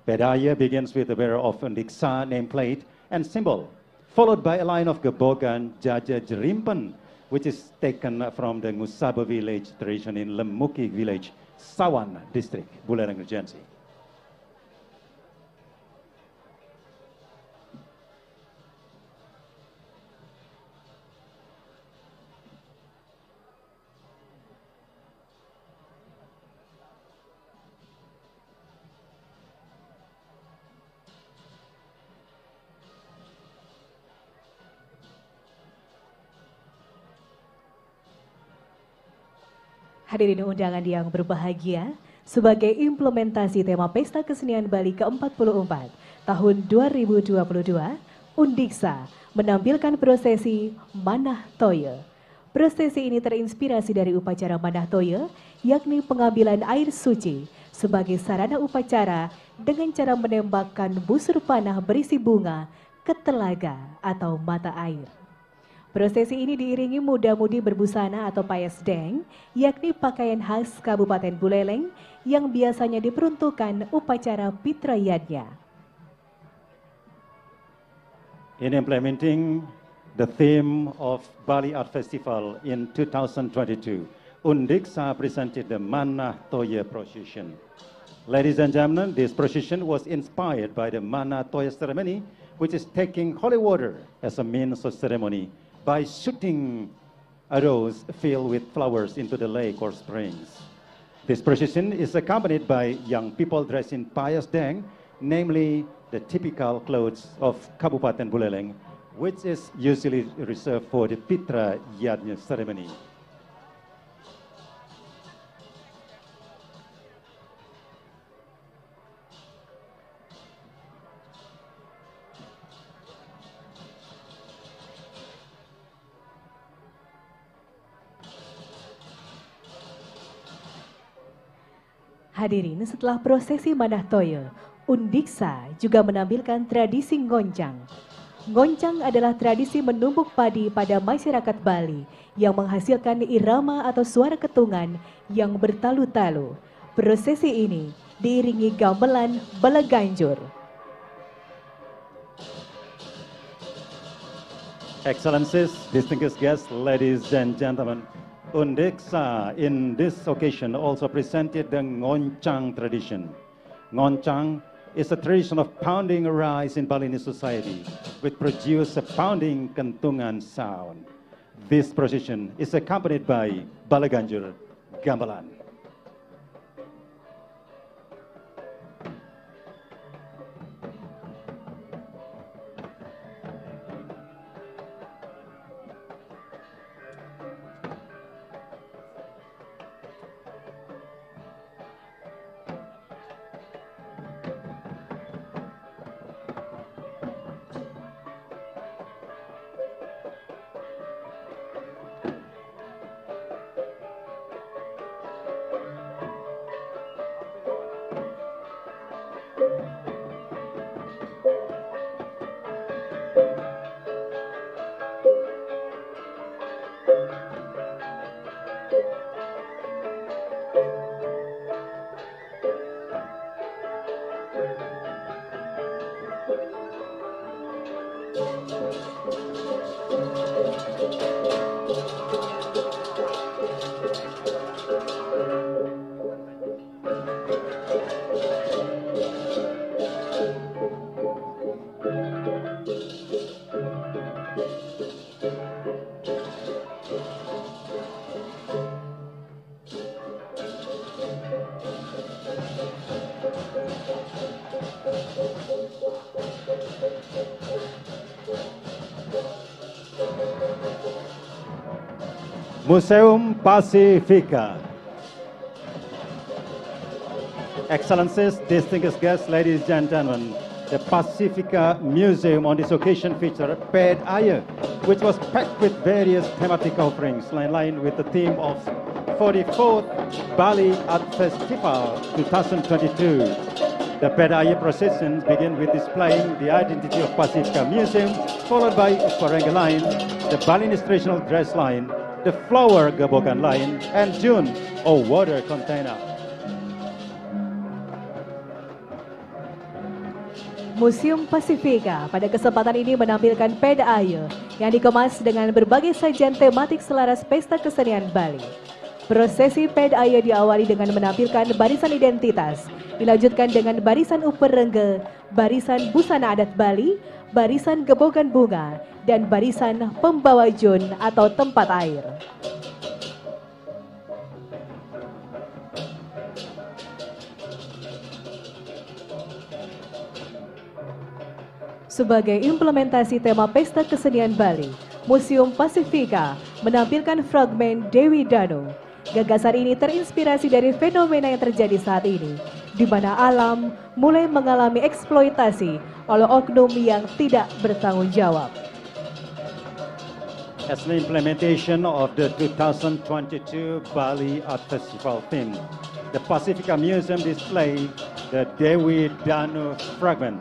Pedaya begins with the wearer of Undiksa nameplate and symbol, followed by a line of Gebogan Jaja Jerimpen, which is taken from the Ngusaba village tradition in Lemuki village, Sawan district, Buleleng Regency. Hadirin undangan yang berbahagia, sebagai implementasi tema Pesta Kesenian Bali ke-44 tahun 2022, Undiksa menampilkan prosesi Manah Toya. Prosesi ini terinspirasi dari upacara Manah Toya, yakni pengambilan air suci sebagai sarana upacara dengan cara menembakkan busur panah berisi bunga ke telaga atau mata air. Prosesi ini diiringi muda-mudi berbusana atau payasdeng, yakni pakaian khas Kabupaten Buleleng yang biasanya diperuntukkan upacara Pitrayadnya. In implementing the theme of Bali Art Festival in 2022, Undiksa presented the Manah Toya procession. Ladies and gentlemen, this procession was inspired by the Manah Toya ceremony, which is taking holy water as a means of ceremony by shooting arrows filled with flowers into the lake or springs. This procession is accompanied by young people dressed in payasdeng, namely the typical clothes of Kabupaten Buleleng, which is usually reserved for the Pitra Yadnya ceremony. Hadirin, setelah prosesi Manah Toya, Undiksa juga menampilkan tradisi ngoncang. Ngoncang adalah tradisi menumbuk padi pada masyarakat Bali yang menghasilkan irama atau suara ketungan yang bertalu-talu. Prosesi ini diiringi gamelan Balaganjur. Excellencies, distinguished guests, ladies and gentlemen, Undiksa in this occasion also presented the Ngoncang tradition. Ngoncang is a tradition of pounding rice in Balinese society, which produces a pounding kentungan sound. This procession is accompanied by Balaganjur Gamelan. Museum Pacifica. Excellencies, distinguished guests, ladies and gentlemen, the Pacifica Museum on this occasion featured Ped Aye, which was packed with various thematic offerings in line with the theme of 44th Bali Art Festival 2022. The Ped Aye processions begin with displaying the identity of Pacifica Museum, followed by Paranga line, the Balinese traditional dress line, the flower gabogan line, and June, a water container. Museum Pacifica pada kesempatan ini menampilkan Ped Aye yang dikemas dengan berbagai sajian tematik selaras pesta kesenian Bali. Prosesi Ped Aye diawali dengan menampilkan barisan identitas, dilanjutkan dengan barisan uper rengge, barisan busana adat Bali, barisan gebogan bunga, dan barisan pembawa jun atau tempat air. Sebagai implementasi tema pesta kesenian Bali, Museum Pacifica menampilkan fragmen Dewi Danu. Gagasan ini terinspirasi dari fenomena yang terjadi saat ini, di mana alam mulai mengalami eksploitasi oleh oknum yang tidak bertanggung jawab. As an implementation of the 2022 Bali Art Festival theme, the Pacifica Museum display the Dewi Danu fragment.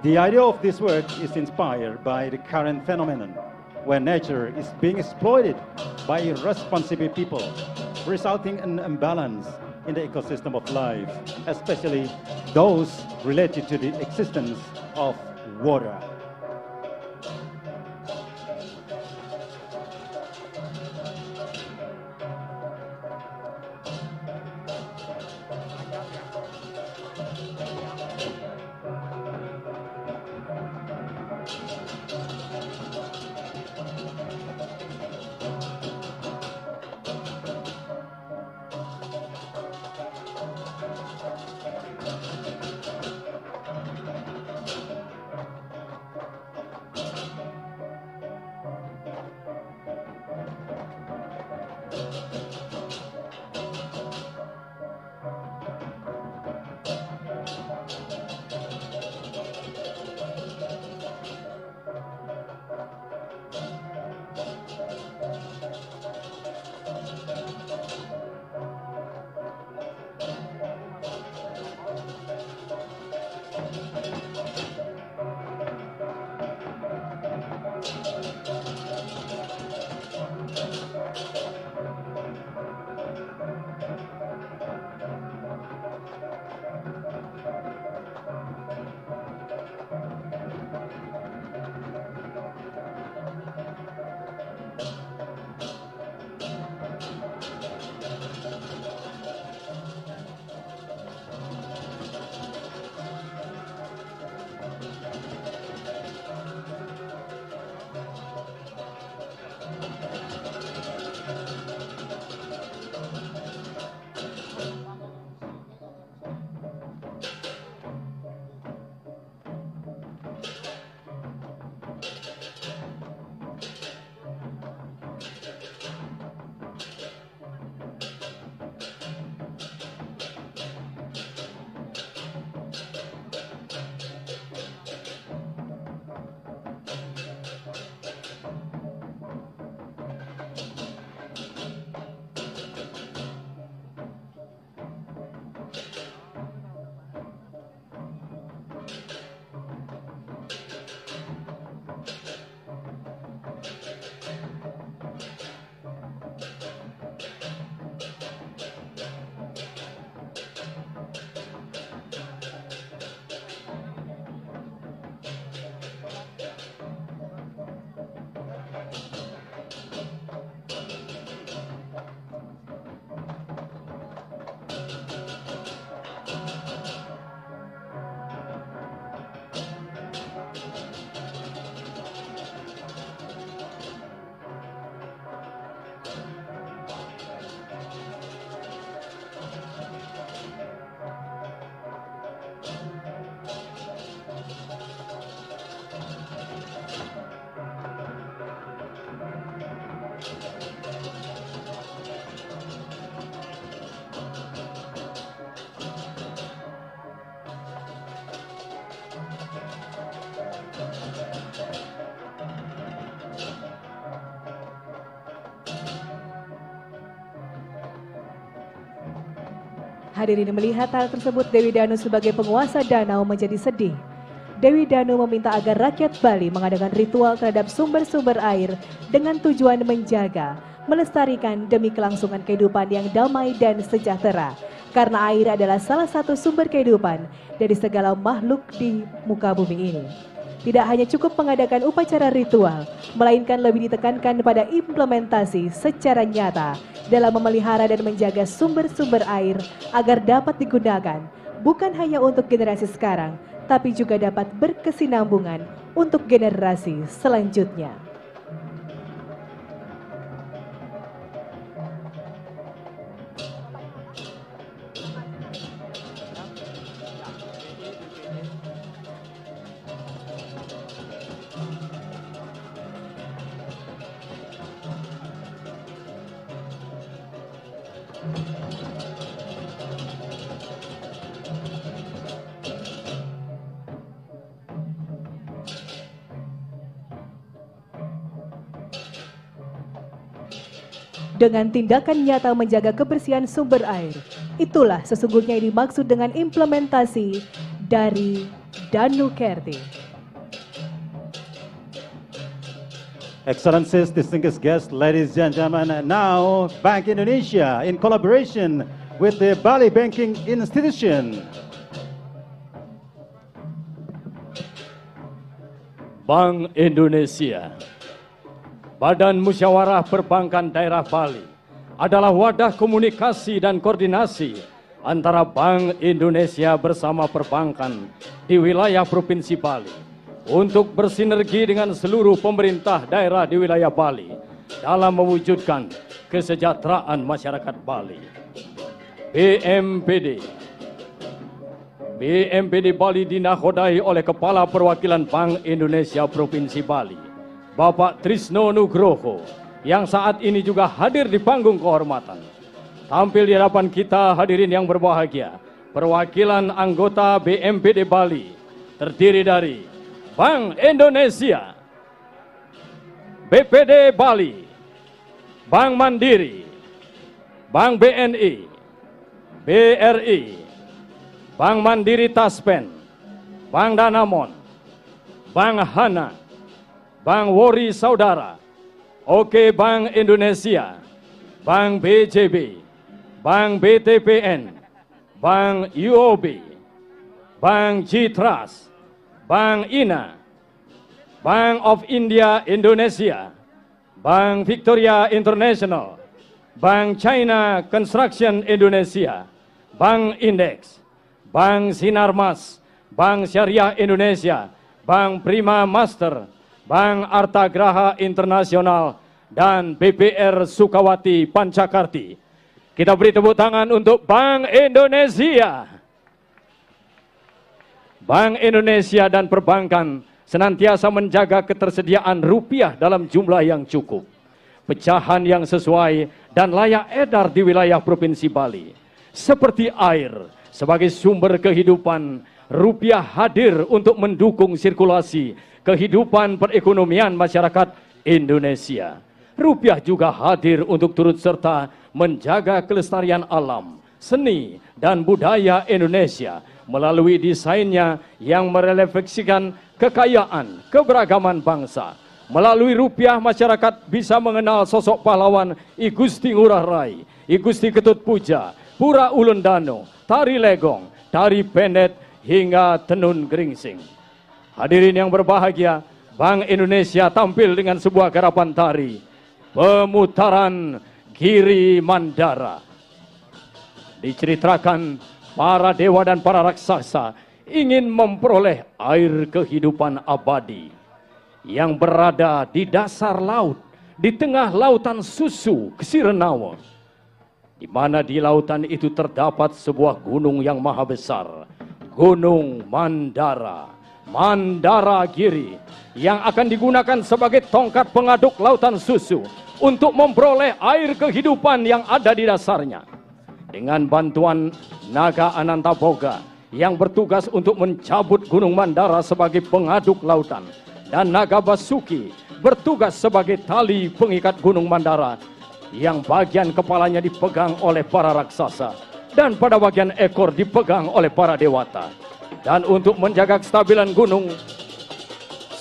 The idea of this work is inspired by the current phenomenon, where nature is being exploited by irresponsible people, resulting in imbalance in the ecosystem of life, especially those related to the existence of water. Hadirin melihat hal tersebut, Dewi Danu sebagai penguasa danau menjadi sedih. Dewi Danu meminta agar rakyat Bali mengadakan ritual terhadap sumber-sumber air dengan tujuan menjaga, melestarikan demi kelangsungan kehidupan yang damai dan sejahtera. Karena air adalah salah satu sumber kehidupan dari segala makhluk di muka bumi ini. Tidak hanya cukup mengadakan upacara ritual, melainkan lebih ditekankan pada implementasi secara nyata dalam memelihara dan menjaga sumber-sumber air agar dapat digunakan bukan hanya untuk generasi sekarang, tapi juga dapat berkesinambungan untuk generasi selanjutnya. Dengan tindakan nyata menjaga kebersihan sumber air, itulah sesungguhnya yang dimaksud dengan implementasi dari Danu Kerti. Excellencies, distinguished guests, ladies and gentlemen, and now Bank Indonesia in collaboration with the Bali Banking Institution. Bank Indonesia, Badan Musyawarah Perbankan Daerah Bali, adalah wadah komunikasi dan koordinasi antara Bank Indonesia bersama perbankan di wilayah Provinsi Bali untuk bersinergi dengan seluruh pemerintah daerah di wilayah Bali dalam mewujudkan kesejahteraan masyarakat Bali. BMPD Bali dinakodai oleh Kepala Perwakilan Bank Indonesia Provinsi Bali, Bapak Trisno Nugroho, yang saat ini juga hadir di panggung kehormatan. Tampil di hadapan kita hadirin yang berbahagia, perwakilan anggota BMPD Bali terdiri dari Bank Indonesia, BPD Bali, Bank Mandiri, Bank BNI, BRI, Bank Mandiri Taspen, Bank Danamon, Bank Hana, Bank Wori Saudara, Oke Bank Indonesia, Bank BJB, Bank BTPN, Bank UOB, Bank G-Trust, Bank INA, Bank of India Indonesia, Bank Victoria International, Bank China Construction Indonesia, Bank Index, Bank Sinarmas, Bank Syariah Indonesia, Bank Prima Master, Bank Artagraha Internasional, dan BPR Sukawati Pancakarti. Kita beri tepuk tangan untuk Bank Indonesia. Bank Indonesia dan perbankan senantiasa menjaga ketersediaan rupiah dalam jumlah yang cukup, pecahan yang sesuai dan layak edar di wilayah Provinsi Bali. Seperti air sebagai sumber kehidupan, rupiah hadir untuk mendukung sirkulasi kehidupan perekonomian masyarakat Indonesia. Rupiah juga hadir untuk turut serta menjaga kelestarian alam, seni, dan budaya Indonesia melalui desainnya yang merefleksikan kekayaan, keberagaman bangsa. Melalui rupiah, masyarakat bisa mengenal sosok pahlawan I Gusti Ngurah Rai, I Gusti Ketut Puja, Pura Ulun Dano, Tari Legong, Tari Pendet, hingga Tenun Geringsing. Hadirin yang berbahagia, Bank Indonesia tampil dengan sebuah garapan tari, pemutaran Giri Mandara. Diceritakan para dewa dan para raksasa ingin memperoleh air kehidupan abadi yang berada di dasar laut, di tengah lautan susu Kesirenawa, di mana di lautan itu terdapat sebuah gunung yang maha besar, Gunung Mandara. Mandara Giri yang akan digunakan sebagai tongkat pengaduk lautan susu untuk memperoleh air kehidupan yang ada di dasarnya. Dengan bantuan Naga Anantaboga yang bertugas untuk mencabut Gunung Mandara sebagai pengaduk lautan, dan Naga Basuki bertugas sebagai tali pengikat Gunung Mandara yang bagian kepalanya dipegang oleh para raksasa. dan pada bagian ekor dipegang oleh para dewata. Dan untuk menjaga kestabilan gunung,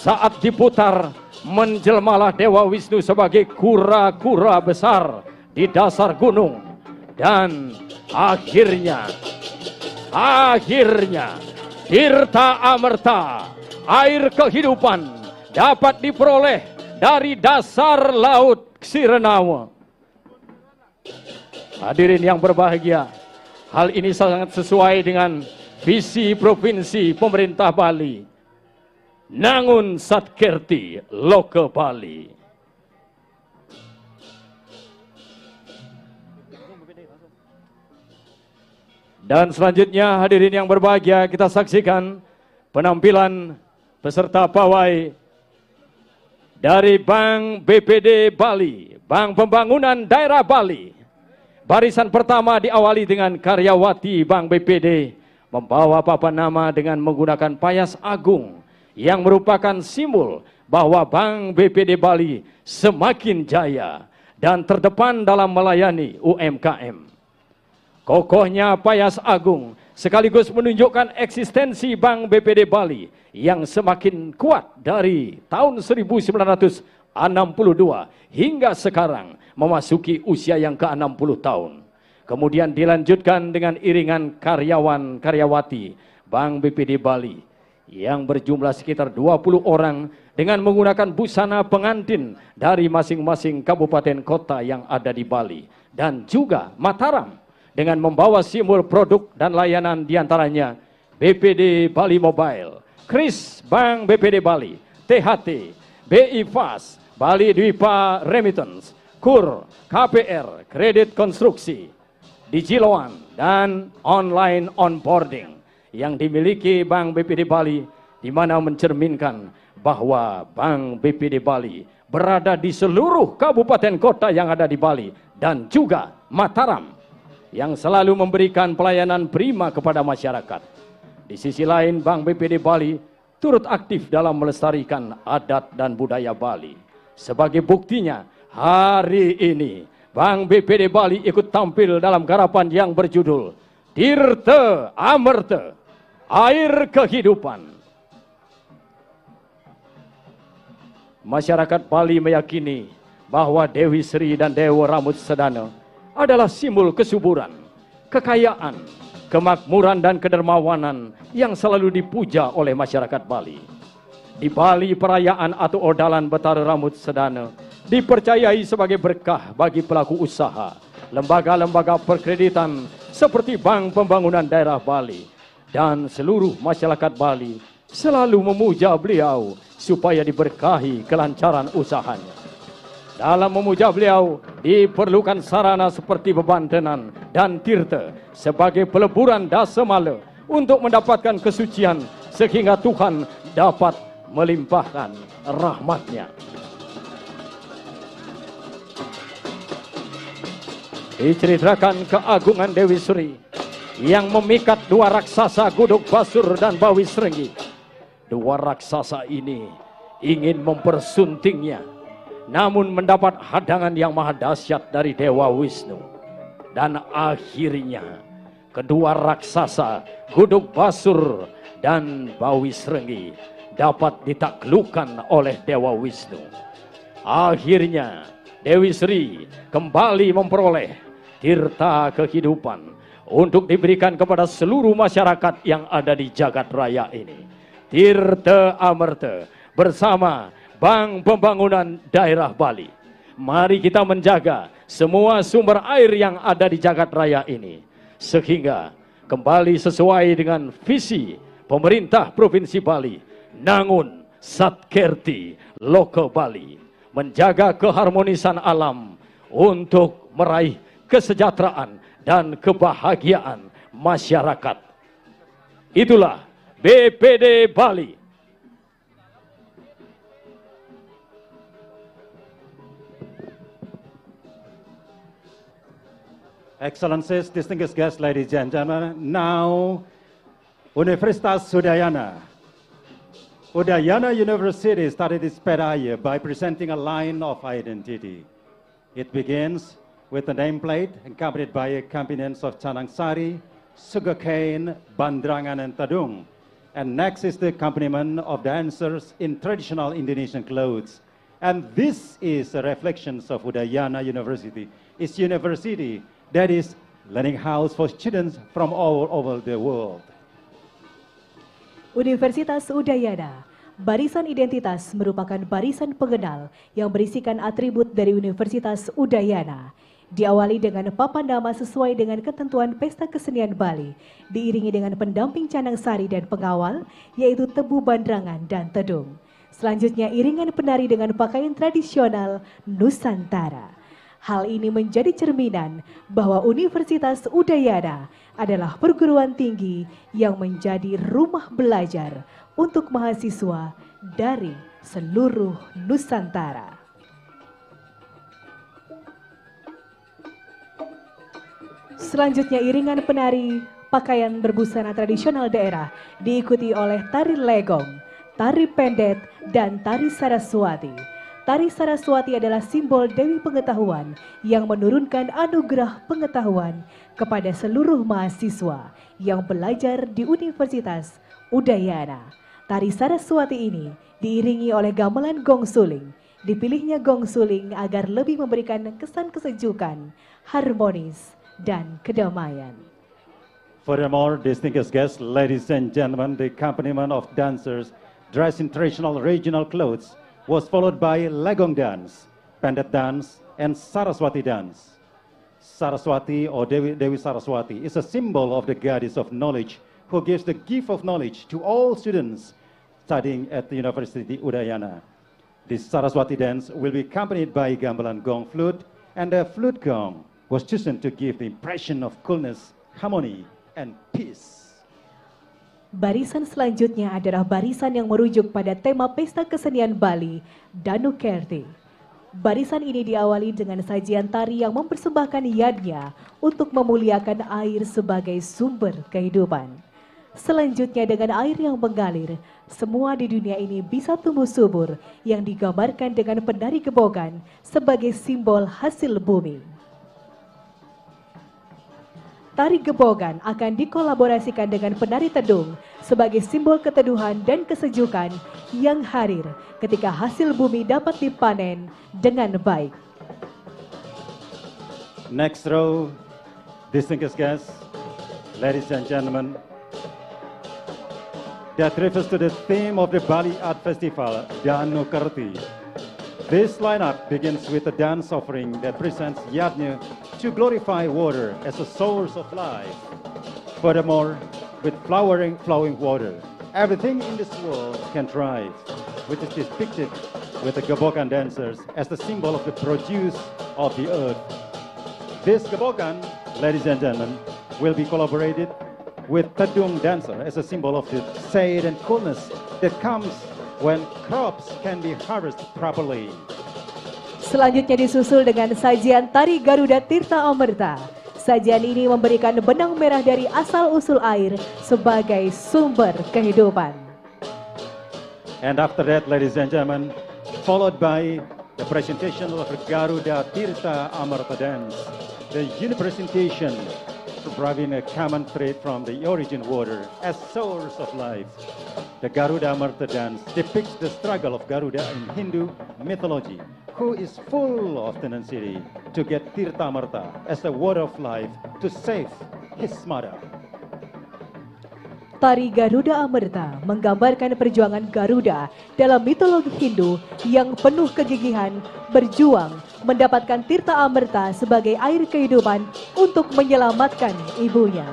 saat diputar, menjelmalah Dewa Wisnu sebagai kura-kura besar di dasar gunung. Dan akhirnya tirta amerta, air kehidupan dapat diperoleh dari dasar laut Sirenawa. Hadirin yang berbahagia, hal ini sangat sesuai dengan visi Provinsi Pemerintah Bali. Nangun Satkerti Loka Bali. Dan selanjutnya hadirin yang berbahagia, kita saksikan penampilan peserta pawai dari Bank BPD Bali, Bank Pembangunan Daerah Bali. Barisan pertama diawali dengan karyawati Bank BPD membawa papan nama dengan menggunakan payas agung yang merupakan simbol bahwa Bank BPD Bali semakin jaya dan terdepan dalam melayani UMKM. Kokohnya payas agung sekaligus menunjukkan eksistensi Bank BPD Bali yang semakin kuat dari tahun 1962 hingga sekarang memasuki usia yang ke-60 tahun. Kemudian dilanjutkan dengan iringan karyawan-karyawati Bank BPD Bali yang berjumlah sekitar 20 orang dengan menggunakan busana pengantin dari masing-masing kabupaten kota yang ada di Bali. Dan juga Mataram dengan membawa simbol produk dan layanan diantaranya BPD Bali Mobile, Kris Bank BPD Bali, THT, BI Fast, Bali Dwipa Remittance, KUR, KPR, Kredit Konstruksi, Digiloan, dan Online Onboarding yang dimiliki Bank BPD Bali, di mana mencerminkan bahwa Bank BPD Bali berada di seluruh kabupaten kota yang ada di Bali dan juga Mataram yang selalu memberikan pelayanan prima kepada masyarakat. Di sisi lain, Bank BPD Bali turut aktif dalam melestarikan adat dan budaya Bali. Sebagai buktinya, hari ini Bank BPD Bali ikut tampil dalam garapan yang berjudul Tirta Amerta, Air Kehidupan. Masyarakat Bali meyakini bahwa Dewi Sri dan Dewa Rambut Sedana adalah simbol kesuburan, kekayaan, kemakmuran dan kedermawanan yang selalu dipuja oleh masyarakat Bali. Di Bali, perayaan atau odalan Betara Rambut Sedana dipercayai sebagai berkah bagi pelaku usaha, lembaga-lembaga perkreditan seperti Bank Pembangunan Daerah Bali, dan seluruh masyarakat Bali selalu memuja beliau supaya diberkahi kelancaran usahanya. Dalam memuja beliau diperlukan sarana seperti bebantenan dan tirta sebagai peleburan dasamala untuk mendapatkan kesucian sehingga Tuhan dapat melimpahkan rahmat-Nya. Diceritakan keagungan Dewi Sri yang memikat dua raksasa Guduk Basur dan Bawi Srenggi. Dua raksasa ini ingin mempersuntingnya, namun mendapat hadangan yang maha dahsyat dari Dewa Wisnu. Dan akhirnya kedua raksasa Guduk Basur dan Bawi Srenggi dapat ditaklukkan oleh Dewa Wisnu. Akhirnya Dewi Sri kembali memperoleh tirta kehidupan untuk diberikan kepada seluruh masyarakat yang ada di jagat raya ini. Tirta Amerta bersama Bank Pembangunan Daerah Bali. Mari kita menjaga semua sumber air yang ada di jagat raya ini, sehingga kembali sesuai dengan visi pemerintah Provinsi Bali, Nangun Satkerti Loka Bali, menjaga keharmonisan alam untuk meraih kesejahteraan dan kebahagiaan masyarakat. Itulah BPD Bali. Excellencies, distinguished guests, ladies and gentlemen, now Universitas Udayana. Udayana University started its parade by presenting a line of identity. It begins with a nameplate accompanied by accompaniments of Canang Sari, sugarcane, bandrangan, and tadung. And next is the accompaniment of dancers in traditional Indonesian clothes. And this is a reflection of Udayana University. It's university that is learning house for students from all over the world. Universitas Udayana, barisan identitas merupakan barisan pengenal yang berisikan atribut dari Universitas Udayana. Diawali dengan papan nama sesuai dengan ketentuan Pesta Kesenian Bali, diiringi dengan pendamping canang sari dan pengawal, yaitu tebu bandrangan dan tedung. Selanjutnya iringan penari dengan pakaian tradisional Nusantara. Hal ini menjadi cerminan bahwa Universitas Udayana adalah perguruan tinggi yang menjadi rumah belajar untuk mahasiswa dari seluruh Nusantara. Selanjutnya iringan penari pakaian berbusana tradisional daerah diikuti oleh tari legong, tari pendet, dan tari Saraswati. Tari Saraswati adalah simbol Dewi Pengetahuan yang menurunkan anugerah pengetahuan kepada seluruh mahasiswa yang belajar di Universitas Udayana. Tari Saraswati ini diiringi oleh gamelan gong suling. Dipilihnya gong suling agar lebih memberikan kesan kesejukan, harmonis, dan kedamaian. Furthermore, distinguished guests, ladies and gentlemen, the accompaniment of dancers dressed in traditional regional clothes was followed by legong dance, pendet dance, and Saraswati dance. Saraswati or Dewi Saraswati is a symbol of the goddess of knowledge who gives the gift of knowledge to all students studying at the University Udayana. This Saraswati dance will be accompanied by gamelan gong flute, and the flute gong was chosen to give the impression of coolness, harmony, and peace. Barisan selanjutnya adalah barisan yang merujuk pada tema Pesta Kesenian Bali, Danu Kerti. Barisan ini diawali dengan sajian tari yang mempersembahkan yadnya untuk memuliakan air sebagai sumber kehidupan. Selanjutnya dengan air yang mengalir, semua di dunia ini bisa tumbuh subur yang digambarkan dengan penari gebogan sebagai simbol hasil bumi. Tari gebogan akan dikolaborasikan dengan penari tedung sebagai simbol keteduhan dan kesejukan yang hadir ketika hasil bumi dapat dipanen dengan baik. Next row, distinguished guests, ladies and gentlemen, that refers to the theme of the Bali Art Festival, Danu Kerti. This lineup begins with a dance offering that presents yadnya to glorify water as a source of life. Furthermore, with flowing water, everything in this world can thrive, which is depicted with the gebogan dancers as the symbol of the produce of the earth. This gebogan, ladies and gentlemen, will be collaborated with tedung dancer as a symbol of the shade and coolness that comes when crops can be harvested properly. Selanjutnya disusul dengan sajian tari Garuda Tirta Amerta. Sajian ini memberikan benang merah dari asal-usul air sebagai sumber kehidupan. And after that, ladies and gentlemen, followed by the presentation of the Garuda Tirta Amerta dance, the presentation deriving a common thread from the origin water as source of life. The Garuda Amerta dance depicts the struggle of Garuda in Hindu mythology, who is full of tenacity to get Tirta Amerta as the water of life to save his mother. Tari Garuda Amerta menggambarkan perjuangan Garuda dalam mitologi Hindu yang penuh kegigihan, berjuang mendapatkan Tirta Amerta sebagai air kehidupan untuk menyelamatkan ibunya.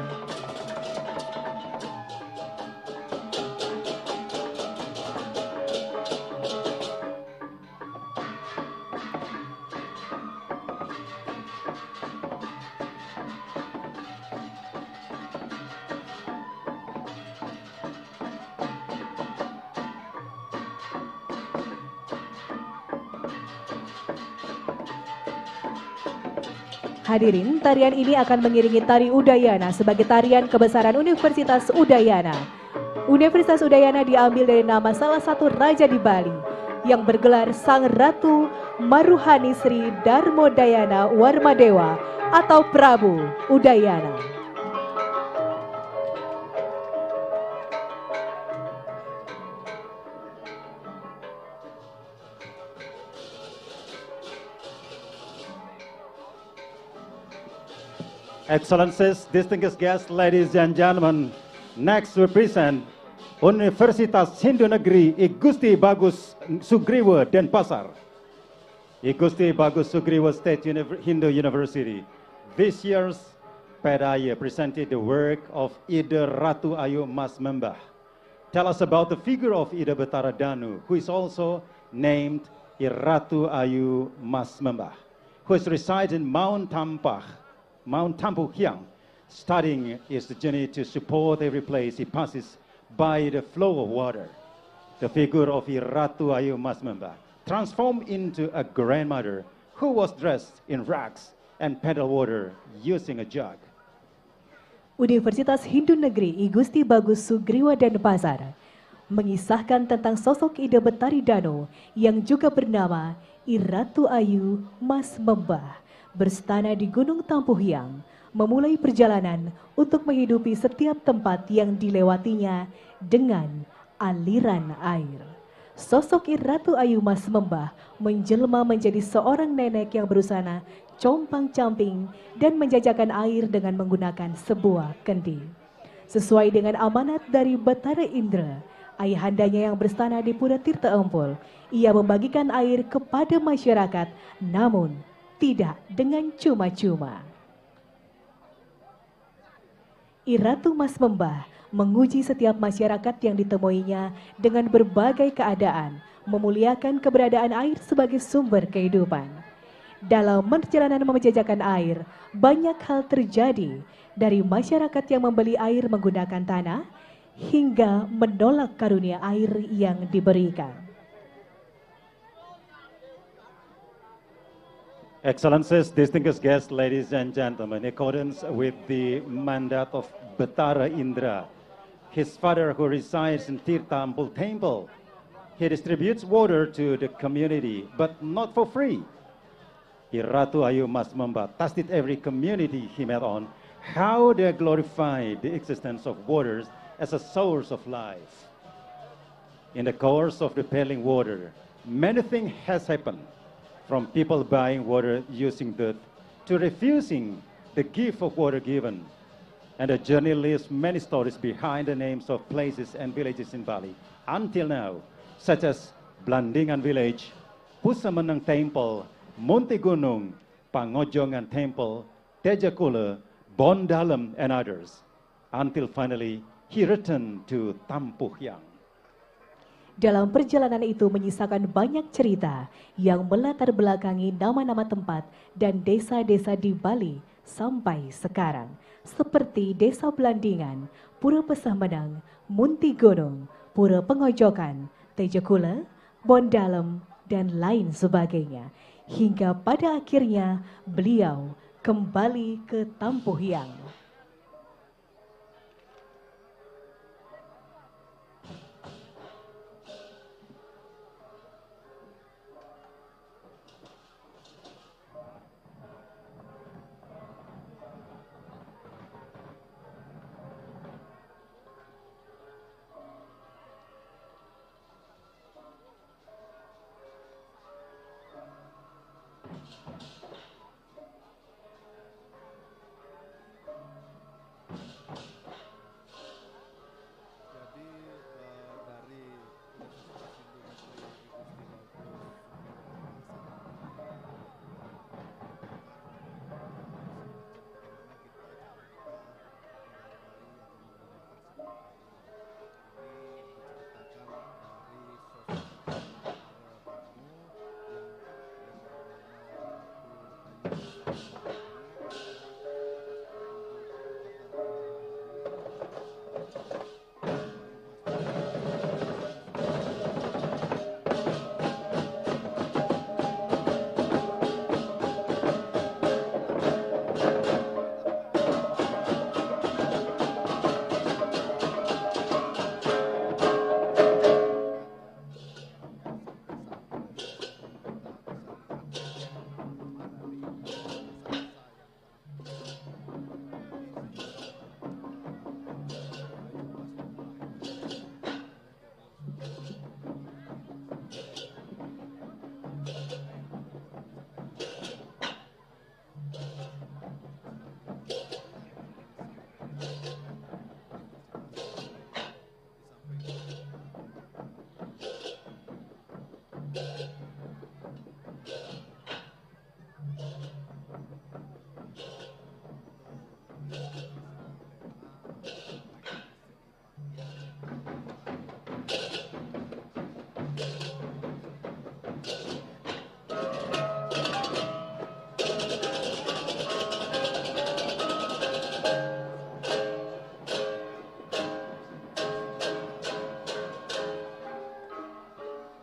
Hadirin, tarian ini akan mengiringi tari Udayana sebagai tarian kebesaran Universitas Udayana. Universitas Udayana diambil dari nama salah satu raja di Bali, yang bergelar Sang Ratu Maruhani Sri Darmodayana Warmadewa atau Prabu Udayana. Excellencies, distinguished guests, ladies and gentlemen, next we present Universitas Hindu Negeri I Gusti Bagus Sugriwa Denpasar. I Gusti Bagus Sugriwa State Hindu University. This year's Pedaya presented the work of Ida Ratu Ayu Mas Membah. Tell us about the figure of Ida Betara Danu, who is also named Ratu Ayu Mas Membah, who is resides in Mount Tampuhyang, studying his journey to support every place he passes by the flow of water. The figure of Ratu Ayu Mas Membah transformed into a grandmother who was dressed in rags and pedal water using a jug. Universitas Hindu Negeri I Gusti Bagus Sugriwa Denpasar mengisahkan tentang sosok Ida Betari Danu yang juga bernama I Ratu Ayu Mas Membah, berstana di Gunung Tampuhyang, memulai perjalanan untuk menghidupi setiap tempat yang dilewatinya dengan aliran air. Sosok I Ratu Ayu Mas Membah menjelma menjadi seorang nenek yang berusaha compang-camping dan menjajakan air dengan menggunakan sebuah kendi. Sesuai dengan amanat dari Betara Indra, ayahandanya yang berstana di Pura Tirta Empul, ia membagikan air kepada masyarakat, namun tidak dengan cuma-cuma. I Ratu Mas Membah menguji setiap masyarakat yang ditemuinya dengan berbagai keadaan, memuliakan keberadaan air sebagai sumber kehidupan. Dalam perjalanan menjajakan air, banyak hal terjadi, dari masyarakat yang membeli air menggunakan tanah, hingga menolak karunia air yang diberikan. Excellencies, distinguished guests, ladies and gentlemen, in accordance with the mandate of Betara Indra, his father who resides in Tirta Empul Temple, he distributes water to the community, but not for free. I Ratu Ayu Mas Membah tested every community he met on how they glorify the existence of waters as a source of life. In the course of repelling water, many things has happened, from people buying water using dirt to refusing the gift of water given. And the journey leaves many stories behind the names of places and villages in Bali until now, such as Blandingan Village, Pusamenang Temple, Munti Gunung, Pangojongan Temple, Tejakula, Bondalam, and others, until finally he returned to Tampuhyang. Dalam perjalanan itu menyisakan banyak cerita yang melatar belakangi nama-nama tempat dan desa-desa di Bali sampai sekarang, seperti Desa Blandingan, Pura Pesamenang, Munti Gunung, Pura Pengojokan, Tejakula, Bondalam, dan lain sebagainya. Hingga pada akhirnya beliau kembali ke Tampuhyang.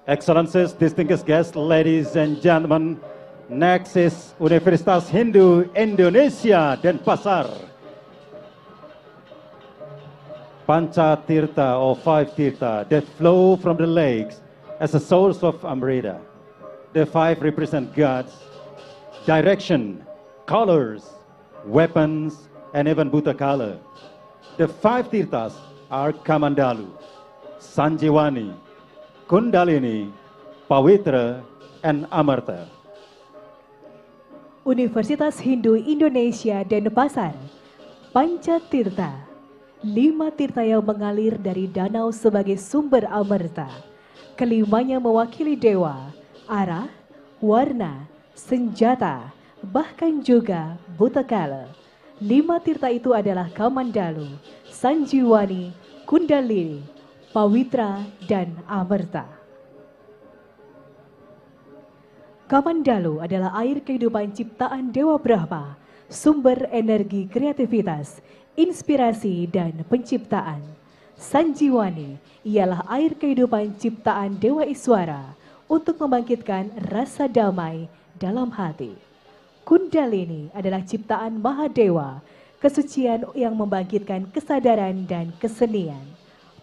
Excellencies, distinguished guests, ladies and gentlemen, next is Universitas Hindu Indonesia Denpasar. Panca Tirtha or five Tirtha that flow from the lakes as a source of Amrita. The five represent gods, direction, colors, weapons, and even Bhutakala. The five Tirthas are Kamandalu, Sanjiwani, Kundalini, Pawitra, and Amarta. Universitas Hindu Indonesia Denpasar, Panca Tirtha, 5 tirta yang mengalir dari danau sebagai sumber amerta. Kelimanya mewakili dewa, arah, warna, senjata, bahkan juga Bhutakala. 5 tirta itu adalah Kamandalu, Sanjiwani, Kundalini, Pawitra, dan Amerta. Kamandalu adalah air kehidupan ciptaan Dewa Brahma, sumber energi kreativitas, inspirasi, dan penciptaan. Sanjiwani ialah air kehidupan ciptaan Dewa Iswara untuk membangkitkan rasa damai dalam hati. Kundalini adalah ciptaan Mahadewa, kesucian yang membangkitkan kesadaran dan kesenian.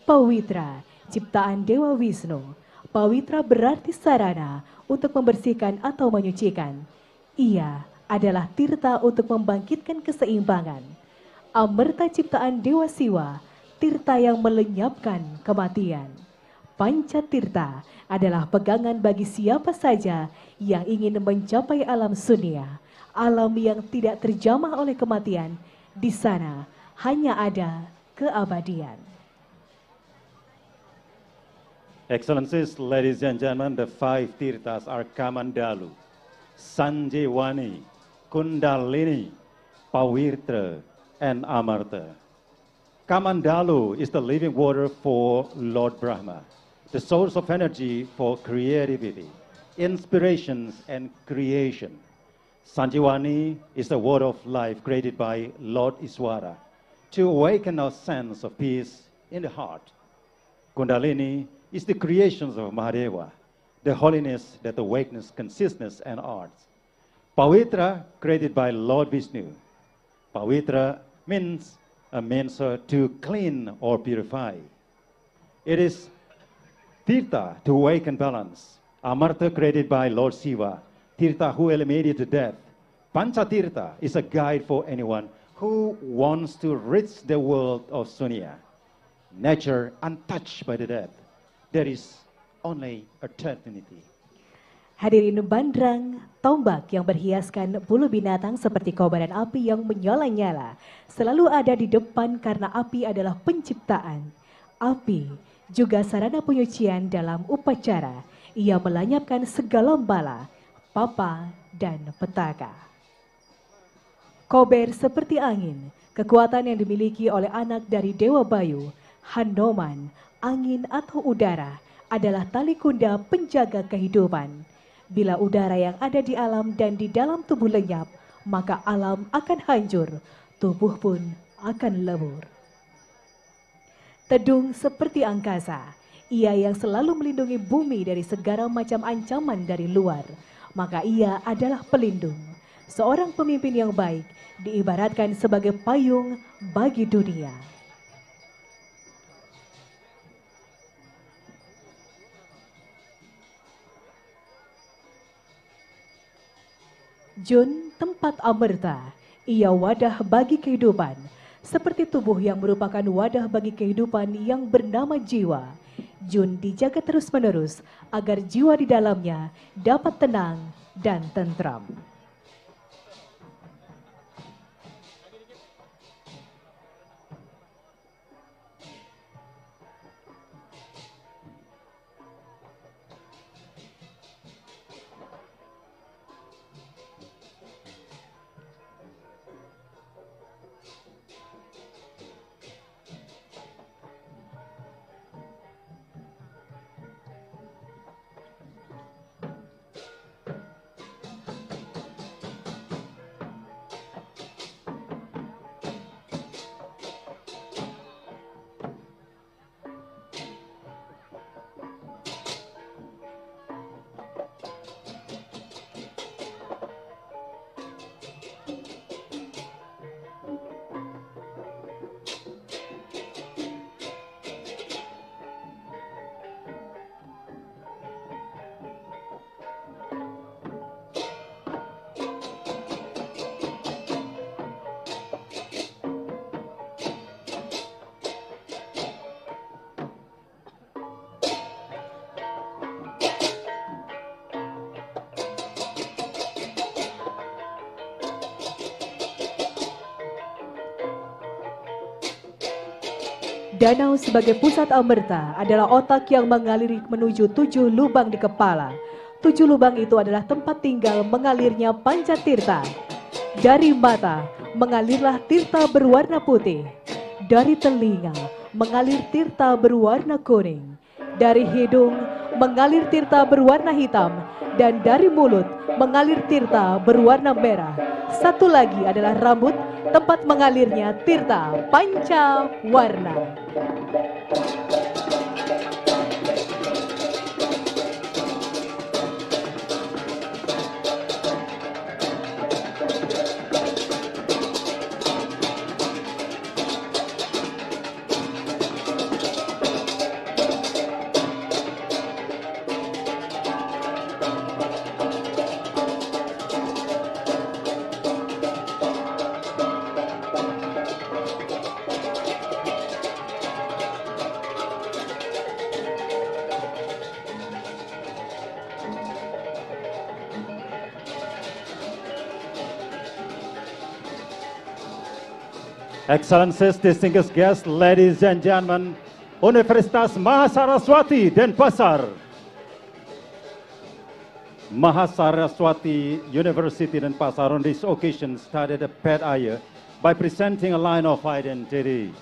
Pawitra, ciptaan Dewa Wisnu. Pawitra berarti sarana untuk membersihkan atau menyucikan. Ia adalah tirta untuk membangkitkan keseimbangan. Amerta ciptaan Dewa Siwa, tirta yang melenyapkan kematian. Panca tirta adalah pegangan bagi siapa saja yang ingin mencapai alam sunia, alam yang tidak terjamah oleh kematian. Di sana hanya ada keabadian. Excellencies, ladies and gentlemen, the five tirthas are Kamandalu, Sanjiwani, Kundalini, Pawitra, and Amarta. Kamandalu is the living water for Lord Brahma, the source of energy for creativity, inspirations, and creation. Sanjiwani is the word of life created by Lord Iswara to awaken our sense of peace in the heart. Kundalini is the creations of Mahadeva, the holiness that awakens consciousness and arts. Pawitra, created by Lord Vishnu. Pawitra means a means to clean or purify. It is Tirtha, to awaken balance. Amarta, created by Lord Shiva. Tirtha, who eliminated death. Pancha Tirtha is a guide for anyone who wants to reach the world of Sunya. Nature untouched by the death. There is only eternity. Hadirin bandrang, tombak yang berhiaskan bulu binatang seperti kobaran api yang menyala-nyala selalu ada di depan karena api adalah penciptaan. Api juga sarana penyucian dalam upacara. Ia melanyapkan segala bala, papa, dan petaka. Kober seperti angin, kekuatan yang dimiliki oleh anak dari Dewa Bayu, Hanoman, angin atau udara adalah tali kunda penjaga kehidupan. Bila udara yang ada di alam dan di dalam tubuh lenyap, maka alam akan hancur, tubuh pun akan lebur. Tedung seperti angkasa, ia yang selalu melindungi bumi dari segala macam ancaman dari luar, maka ia adalah pelindung. Seorang pemimpin yang baik diibaratkan sebagai payung bagi dunia. Jun, tempat amerta, ia wadah bagi kehidupan, seperti tubuh yang merupakan wadah bagi kehidupan yang bernama jiwa. Jun dijaga terus-menerus agar jiwa di dalamnya dapat tenang dan tentram. Danau sebagai pusat amerta adalah otak yang mengalir menuju 7 lubang di kepala. 7 lubang itu adalah tempat tinggal mengalirnya pancatirta. Dari mata mengalirlah tirta berwarna putih. Dari telinga mengalir tirta berwarna kuning. Dari hidung mengalir tirta berwarna hitam. Dan dari mulut mengalir tirta berwarna merah. Satu lagi adalah rambut, tempat mengalirnya tirta panca warna. Excellencies, distinguished guests, ladies and gentlemen, Universitas Mahasaraswati Denpasar. Mahasaraswati University Denpasar on this occasion started a pet eye by presenting a line of identity.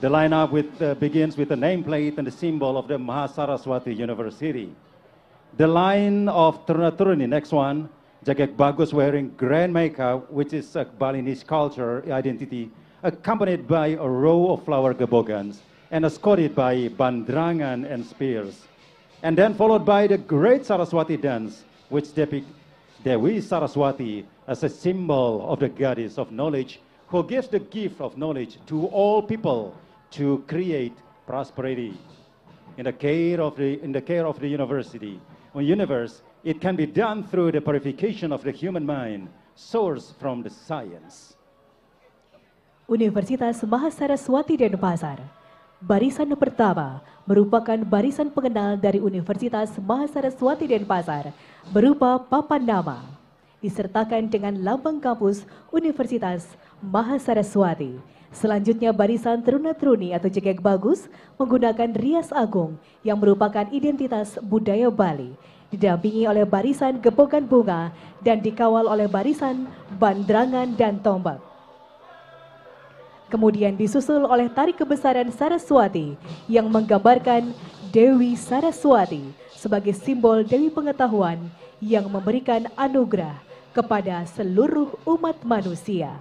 The lineup begins with the nameplate and the symbol of the Mahasaraswati University. The line of Turuna-Turuni, next one, Jagek Bagus wearing grand makeup, which is a Balinese culture identity, accompanied by a row of flower gebogans and escorted by bandrangan and spears. And then followed by the great Saraswati dance, which depicts Dewi Saraswati as a symbol of the goddess of knowledge, who gives the gift of knowledge to all people to create prosperity. In the care of the university or universe, it can be done through the purification of the human mind, sourced from the science. Universitas Mahasaraswati Denpasar. Barisan pertama merupakan barisan pengenal dari Universitas Mahasaraswati Denpasar berupa papan nama, disertakan dengan lambang kampus Universitas Mahasaraswati. Selanjutnya barisan Turuna-Turuni atau Jagek Bagus menggunakan rias agung yang merupakan identitas budaya Bali, didampingi oleh barisan gebogan bunga dan dikawal oleh barisan bandrangan dan tombak. Kemudian disusul oleh tari kebesaran Saraswati yang menggambarkan Dewi Saraswati sebagai simbol Dewi pengetahuan yang memberikan anugerah kepada seluruh umat manusia.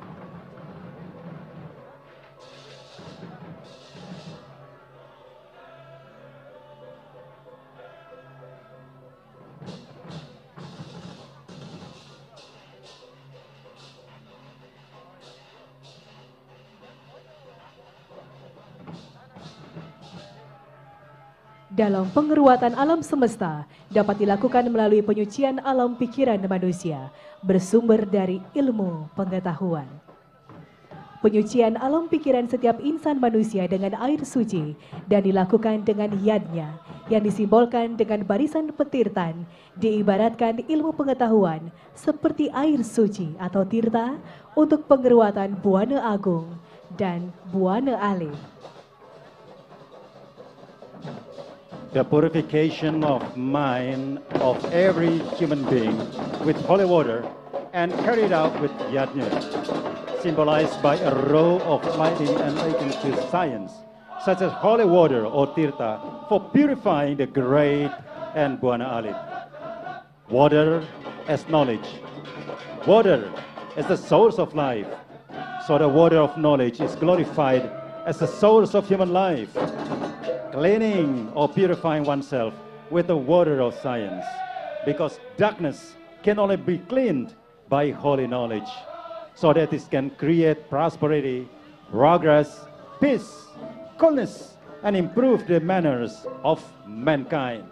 Dalam pengeruatan alam semesta dapat dilakukan melalui penyucian alam pikiran manusia bersumber dari ilmu pengetahuan. Penyucian alam pikiran setiap insan manusia dengan air suci dan dilakukan dengan yadnya yang disimbolkan dengan barisan petirtan, diibaratkan ilmu pengetahuan seperti air suci atau tirta untuk pengeruatan Buana Agung dan Buana Alim. The purification of mind of every human being with holy water and carried out with yajna, symbolized by a row of lighting and relating to science, such as holy water or tirta for purifying the great and Buana Alim. Water as knowledge. Water as the source of life. So the water of knowledge is glorified as the source of human life. Cleaning or purifying oneself with the water of science, because darkness can only be cleaned by holy knowledge, so that it can create prosperity, progress, peace, coolness, and improve the manners of mankind.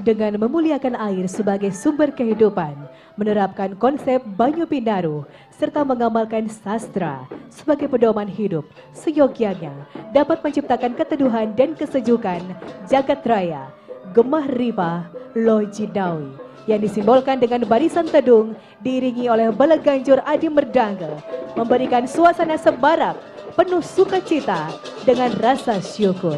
Dengan memuliakan air sebagai sumber kehidupan, menerapkan konsep Banyu Pindaru, serta mengamalkan sastra sebagai pedoman hidup, seyogyanya dapat menciptakan keteduhan dan kesejukan jagat raya, gemah ripa Lojinawi, yang disimbolkan dengan barisan tedung diiringi oleh beleganjur adi merdangga, memberikan suasana sebarak penuh sukacita dengan rasa syukur.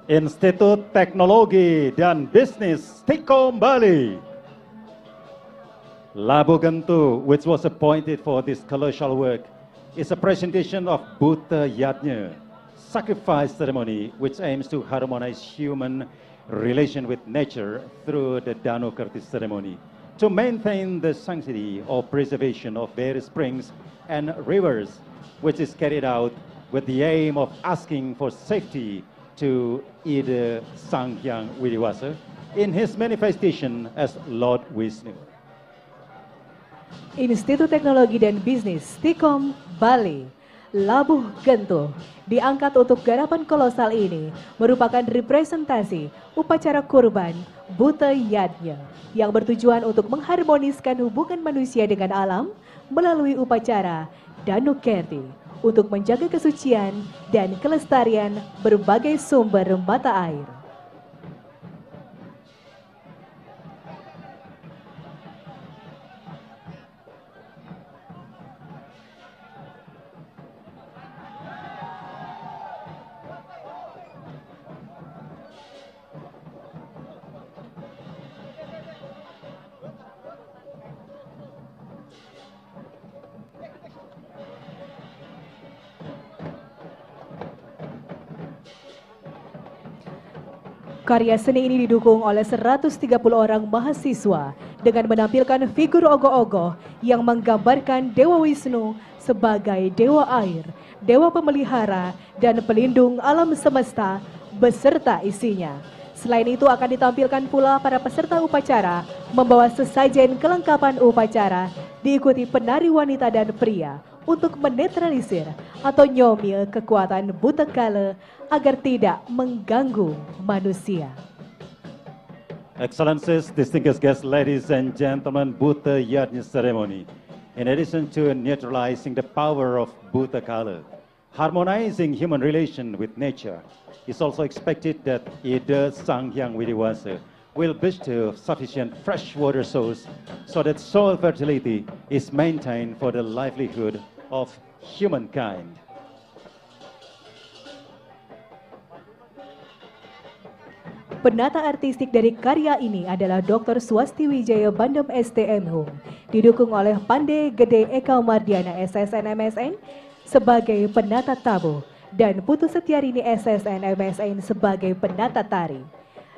Institut Teknologi dan Bisnis Stikom Bali. Labu Gentu, which was appointed for this colossal work, is a presentation of Buddha Yajna, sacrifice ceremony which aims to harmonize human relation with nature through the Danu Kirti ceremony to maintain the sanctity or preservation of various springs and rivers, which is carried out with the aim of asking for safety to Ida Sanghyang Widiwasa in his manifestation as Lord Wisnu. Institut Teknologi dan Bisnis Stikom Bali, Labuh Gentu, diangkat untuk garapan kolosal ini merupakan representasi upacara kurban Buddha Yajna yang bertujuan untuk mengharmoniskan hubungan manusia dengan alam melalui upacara Danu Kirti untuk menjaga kesucian dan kelestarian berbagai sumber mata air. Karya seni ini didukung oleh 130 orang mahasiswa dengan menampilkan figur ogoh-ogoh yang menggambarkan Dewa Wisnu sebagai Dewa Air, Dewa Pemelihara dan Pelindung alam semesta beserta isinya. Selain itu akan ditampilkan pula para peserta upacara membawa sesajen kelengkapan upacara diikuti penari wanita dan pria untuk menetralisir atau nyomil kekuatan buta kala agar tidak mengganggu manusia. Excellencies, distinguished guests, ladies and gentlemen, Buddha Yajna ceremony. In addition to neutralizing the power of Buddha Kala, harmonizing human relation with nature, it's also expected that Ida Sanghyang Widiwasa will bestow sufficient fresh water source so that soil fertility is maintained for the livelihood of humankind. Penata artistik dari karya ini adalah Dr. Swasti Wijaya Bandem STM Hum, didukung oleh Pande Gede Eka Mardiana SSN MSN sebagai penata tabuh dan Putu Setiarini SSN MSN sebagai penata tari.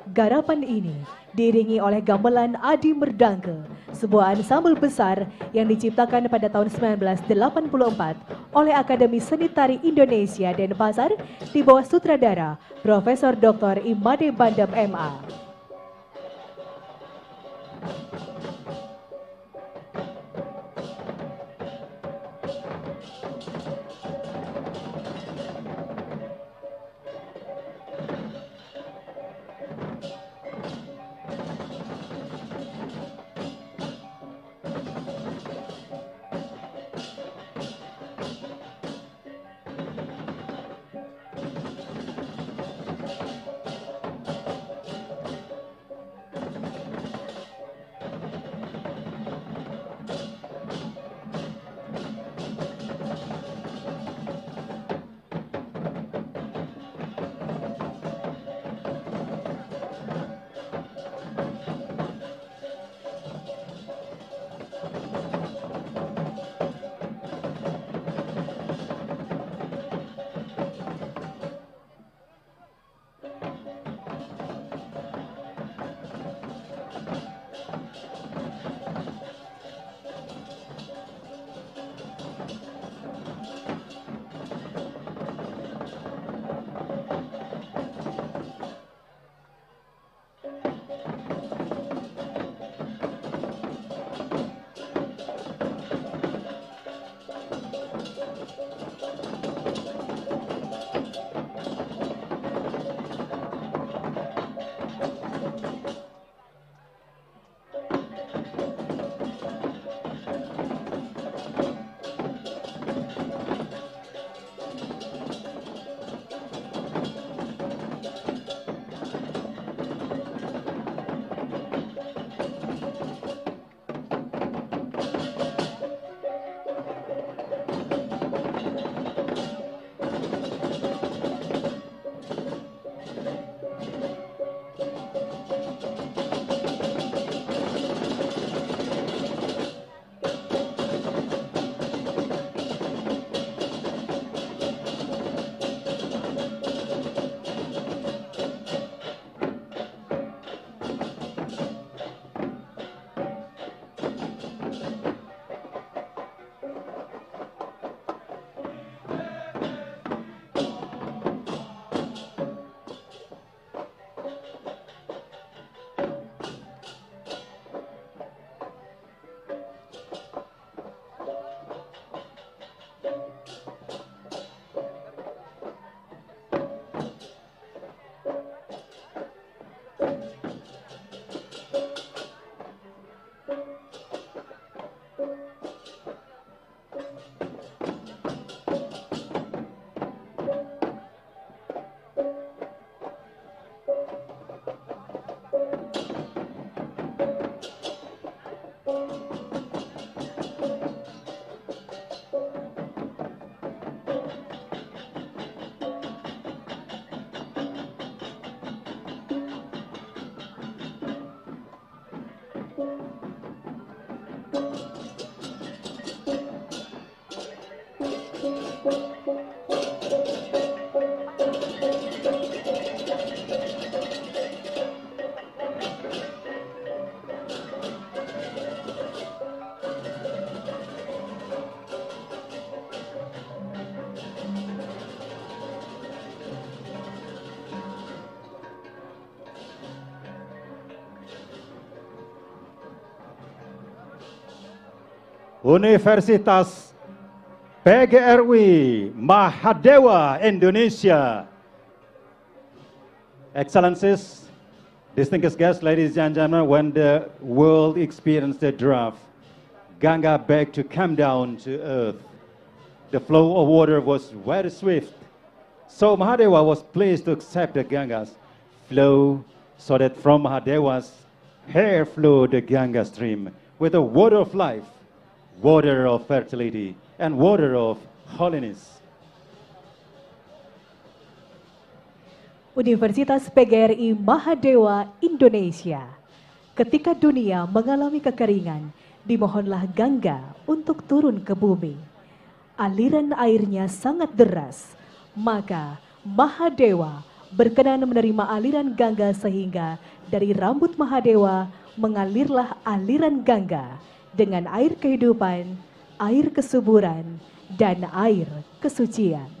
Garapan ini diiringi oleh gamelan Adi Merdangke, sebuah ansambel besar yang diciptakan pada tahun 1984 oleh Akademi Seni Tari Indonesia Denpasar di bawah sutradara Profesor Dr. Imade Bandem MA. Universitas PGRI Mahadewa Indonesia. Excellencies, distinguished guests, ladies and gentlemen, when the world experienced the drought, Ganga begged to come down to earth. The flow of water was very swift, so Mahadewa was pleased to accept the Ganga's flow, so that from Mahadewa's hair flowed the Ganga stream with the water of life, water of fertility, and water of holiness. Universitas PGRI Mahadewa Indonesia. Ketika dunia mengalami kekeringan, dimohonlah Gangga untuk turun ke bumi. Aliran airnya sangat deras, maka Mahadewa berkenan menerima aliran Gangga sehingga dari rambut Mahadewa mengalirlah aliran Gangga dengan air kehidupan, air kesuburan, dan air kesucian.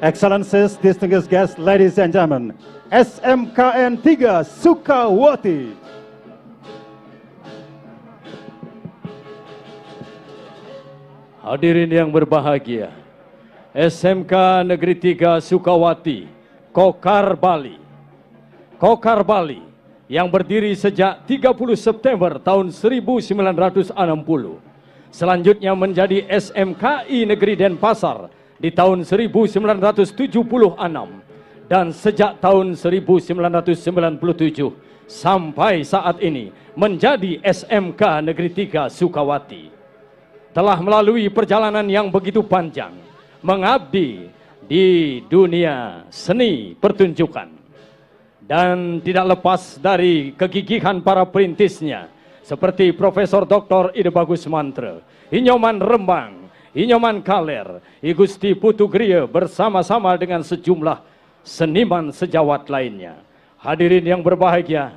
Excellencies, distinguished guests, ladies and gentlemen, SMKN 3 Sukawati. Hadirin yang berbahagia, SMK Negeri 3 Sukawati, Kokar Bali. Kokar Bali yang berdiri sejak 30 September tahun 1960. Selanjutnya menjadi SMKI Negeri Denpasar di tahun 1976 dan sejak tahun 1997 sampai saat ini menjadi SMK Negeri 3 Sukawati. Telah melalui perjalanan yang begitu panjang mengabdi di dunia seni pertunjukan dan tidak lepas dari kegigihan para perintisnya seperti Profesor Dr. Ide Bagus Mantra, Inyoman Rembang, Inyoman Kaler, I Gusti Putu Griya bersama-sama dengan sejumlah seniman sejawat lainnya. Hadirin yang berbahagia,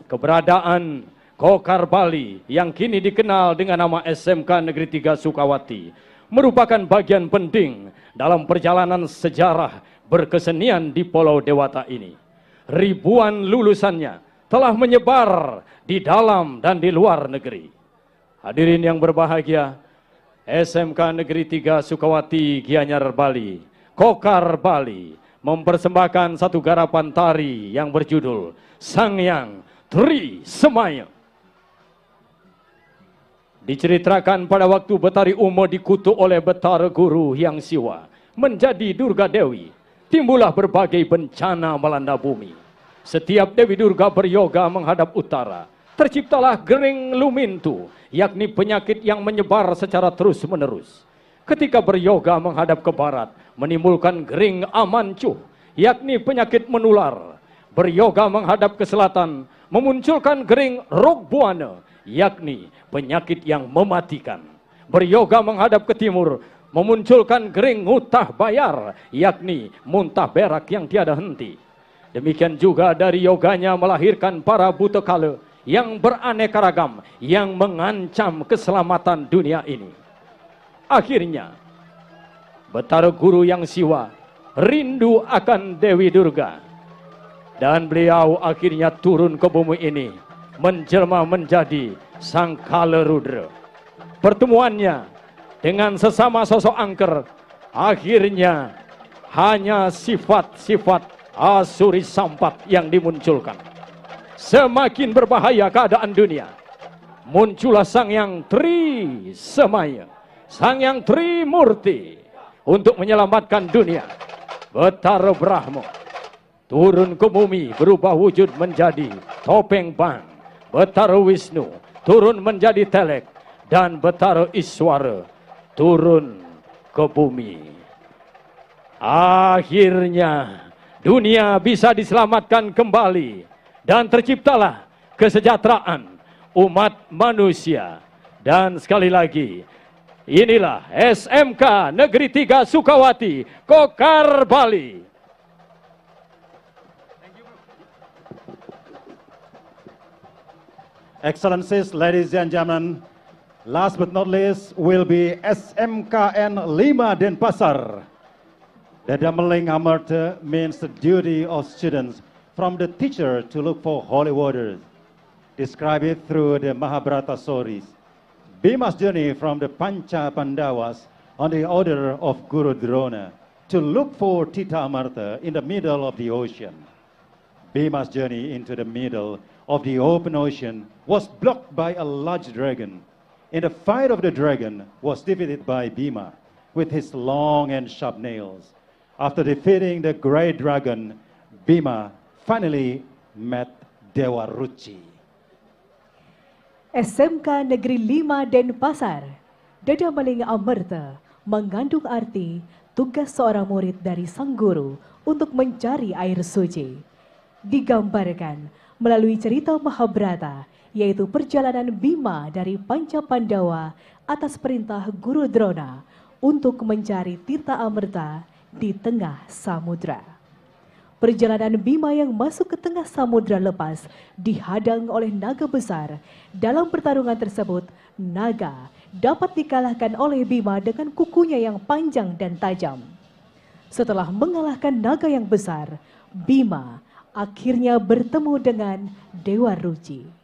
keberadaan Kokar Bali yang kini dikenal dengan nama SMK Negeri 3 Sukawati merupakan bagian penting dalam perjalanan sejarah berkesenian di Pulau Dewata ini. Ribuan lulusannya telah menyebar di dalam dan di luar negeri. Hadirin yang berbahagia, SMK Negeri 3 Sukawati Gianyar Bali, Kokar Bali mempersembahkan satu garapan tari yang berjudul Sangyang Tri Semaya. Diceritakan pada waktu Betari Umo dikutuk oleh Betara Guru Hyang Siwa menjadi Durga Dewi, timbullah berbagai bencana melanda bumi. Setiap Dewi Durga beryoga menghadap utara, terciptalah Gering Lumintu, yakni penyakit yang menyebar secara terus-menerus. Ketika beryoga menghadap ke barat, menimbulkan Gering Amancuh, yakni penyakit menular. Beryoga menghadap ke selatan, memunculkan Gering Rogbuana, yakni penyakit yang mematikan. Beryoga menghadap ke timur, memunculkan Gering Ngutah Bayar, yakni muntah berak yang tiada henti. Demikian juga dari yoganya melahirkan para buta kala yang beraneka ragam, yang mengancam keselamatan dunia ini. Akhirnya, Betara Guru Hyang Siwa rindu akan Dewi Durga, dan beliau akhirnya turun ke bumi ini menjelma menjadi Sang Kala Rudra. Pertemuannya dengan sesama sosok angker akhirnya hanya sifat-sifat Asuri Sampat yang dimunculkan. Semakin berbahaya keadaan dunia, muncullah Sangyang Tri Semaya, Sangyang Tri Murti untuk menyelamatkan dunia. Betara Brahma turun ke bumi berubah wujud menjadi Topeng Bang. Betara Wisnu turun menjadi Telek, dan Betara Iswara turun ke bumi. Akhirnya dunia bisa diselamatkan kembali dan terciptalah kesejahteraan umat manusia. Dan sekali lagi, inilah SMK Negeri 3 Sukawati, Kokar Bali. Excellencies, ladies and gentlemen, last but not least will be SMKN 5 Denpasar. The Dameling Amarta means the duty of students from the teacher to look for holy waters. Describe it through the Mahabharata stories. Bhima's journey from the Pancha Pandavas on the order of Guru Drona to look for Tita Amarta in the middle of the ocean. Bhima's journey into the middle of the open ocean was blocked by a large dragon. In the fight of the dragon was defeated by Bhima with his long and sharp nails. After defeating the great dragon, Bhima finally met Dewa Ruci. SMK Negeri 5 Denpasar, Dadameling Amarta mengandung arti tugas seorang murid dari sang guru untuk mencari air suci. Digambarkan melalui cerita Mahabharata, yaitu perjalanan Bhima dari Panca Pandawa atas perintah Guru Drona untuk mencari Tirta Amarta di tengah samudra. Perjalanan Bhima yang masuk ke tengah samudra lepas dihadang oleh naga besar. Dalam pertarungan tersebut, naga dapat dikalahkan oleh Bhima dengan kukunya yang panjang dan tajam. Setelah mengalahkan naga yang besar, Bima akhirnya bertemu dengan Dewa Ruci.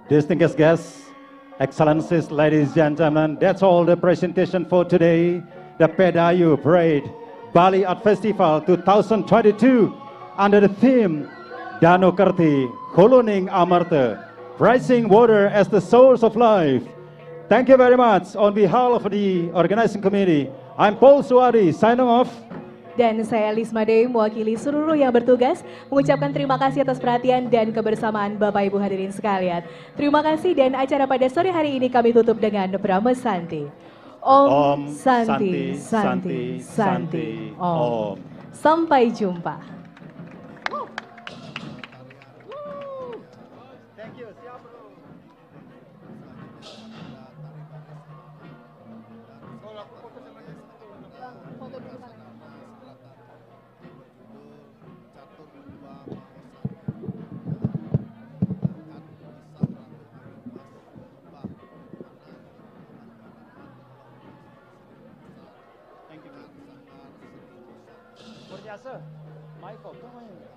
Distinguished guests, excellencies, ladies and gentlemen, that's all the presentation for today. The Pedayu Parade Bali Art Festival 2022 under the theme Dano Kerti Huluning Amarta, Rising Water as the Source of Life. Thank you very much. On behalf of the organizing committee, I'm Paul Suwadi signing off. Dan saya Lisma Dewi mewakili seluruh yang bertugas mengucapkan terima kasih atas perhatian dan kebersamaan Bapak Ibu hadirin sekalian. Terima kasih dan acara pada sore hari ini kami tutup dengan Brahma Santi. Om Santi Santi Santi Om. Sampai jumpa. Michael, come on.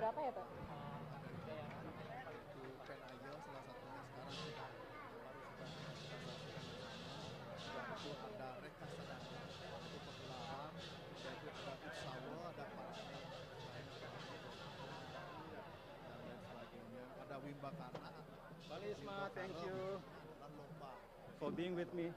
Berapa ya Pak? Balisma, thank you for being with me.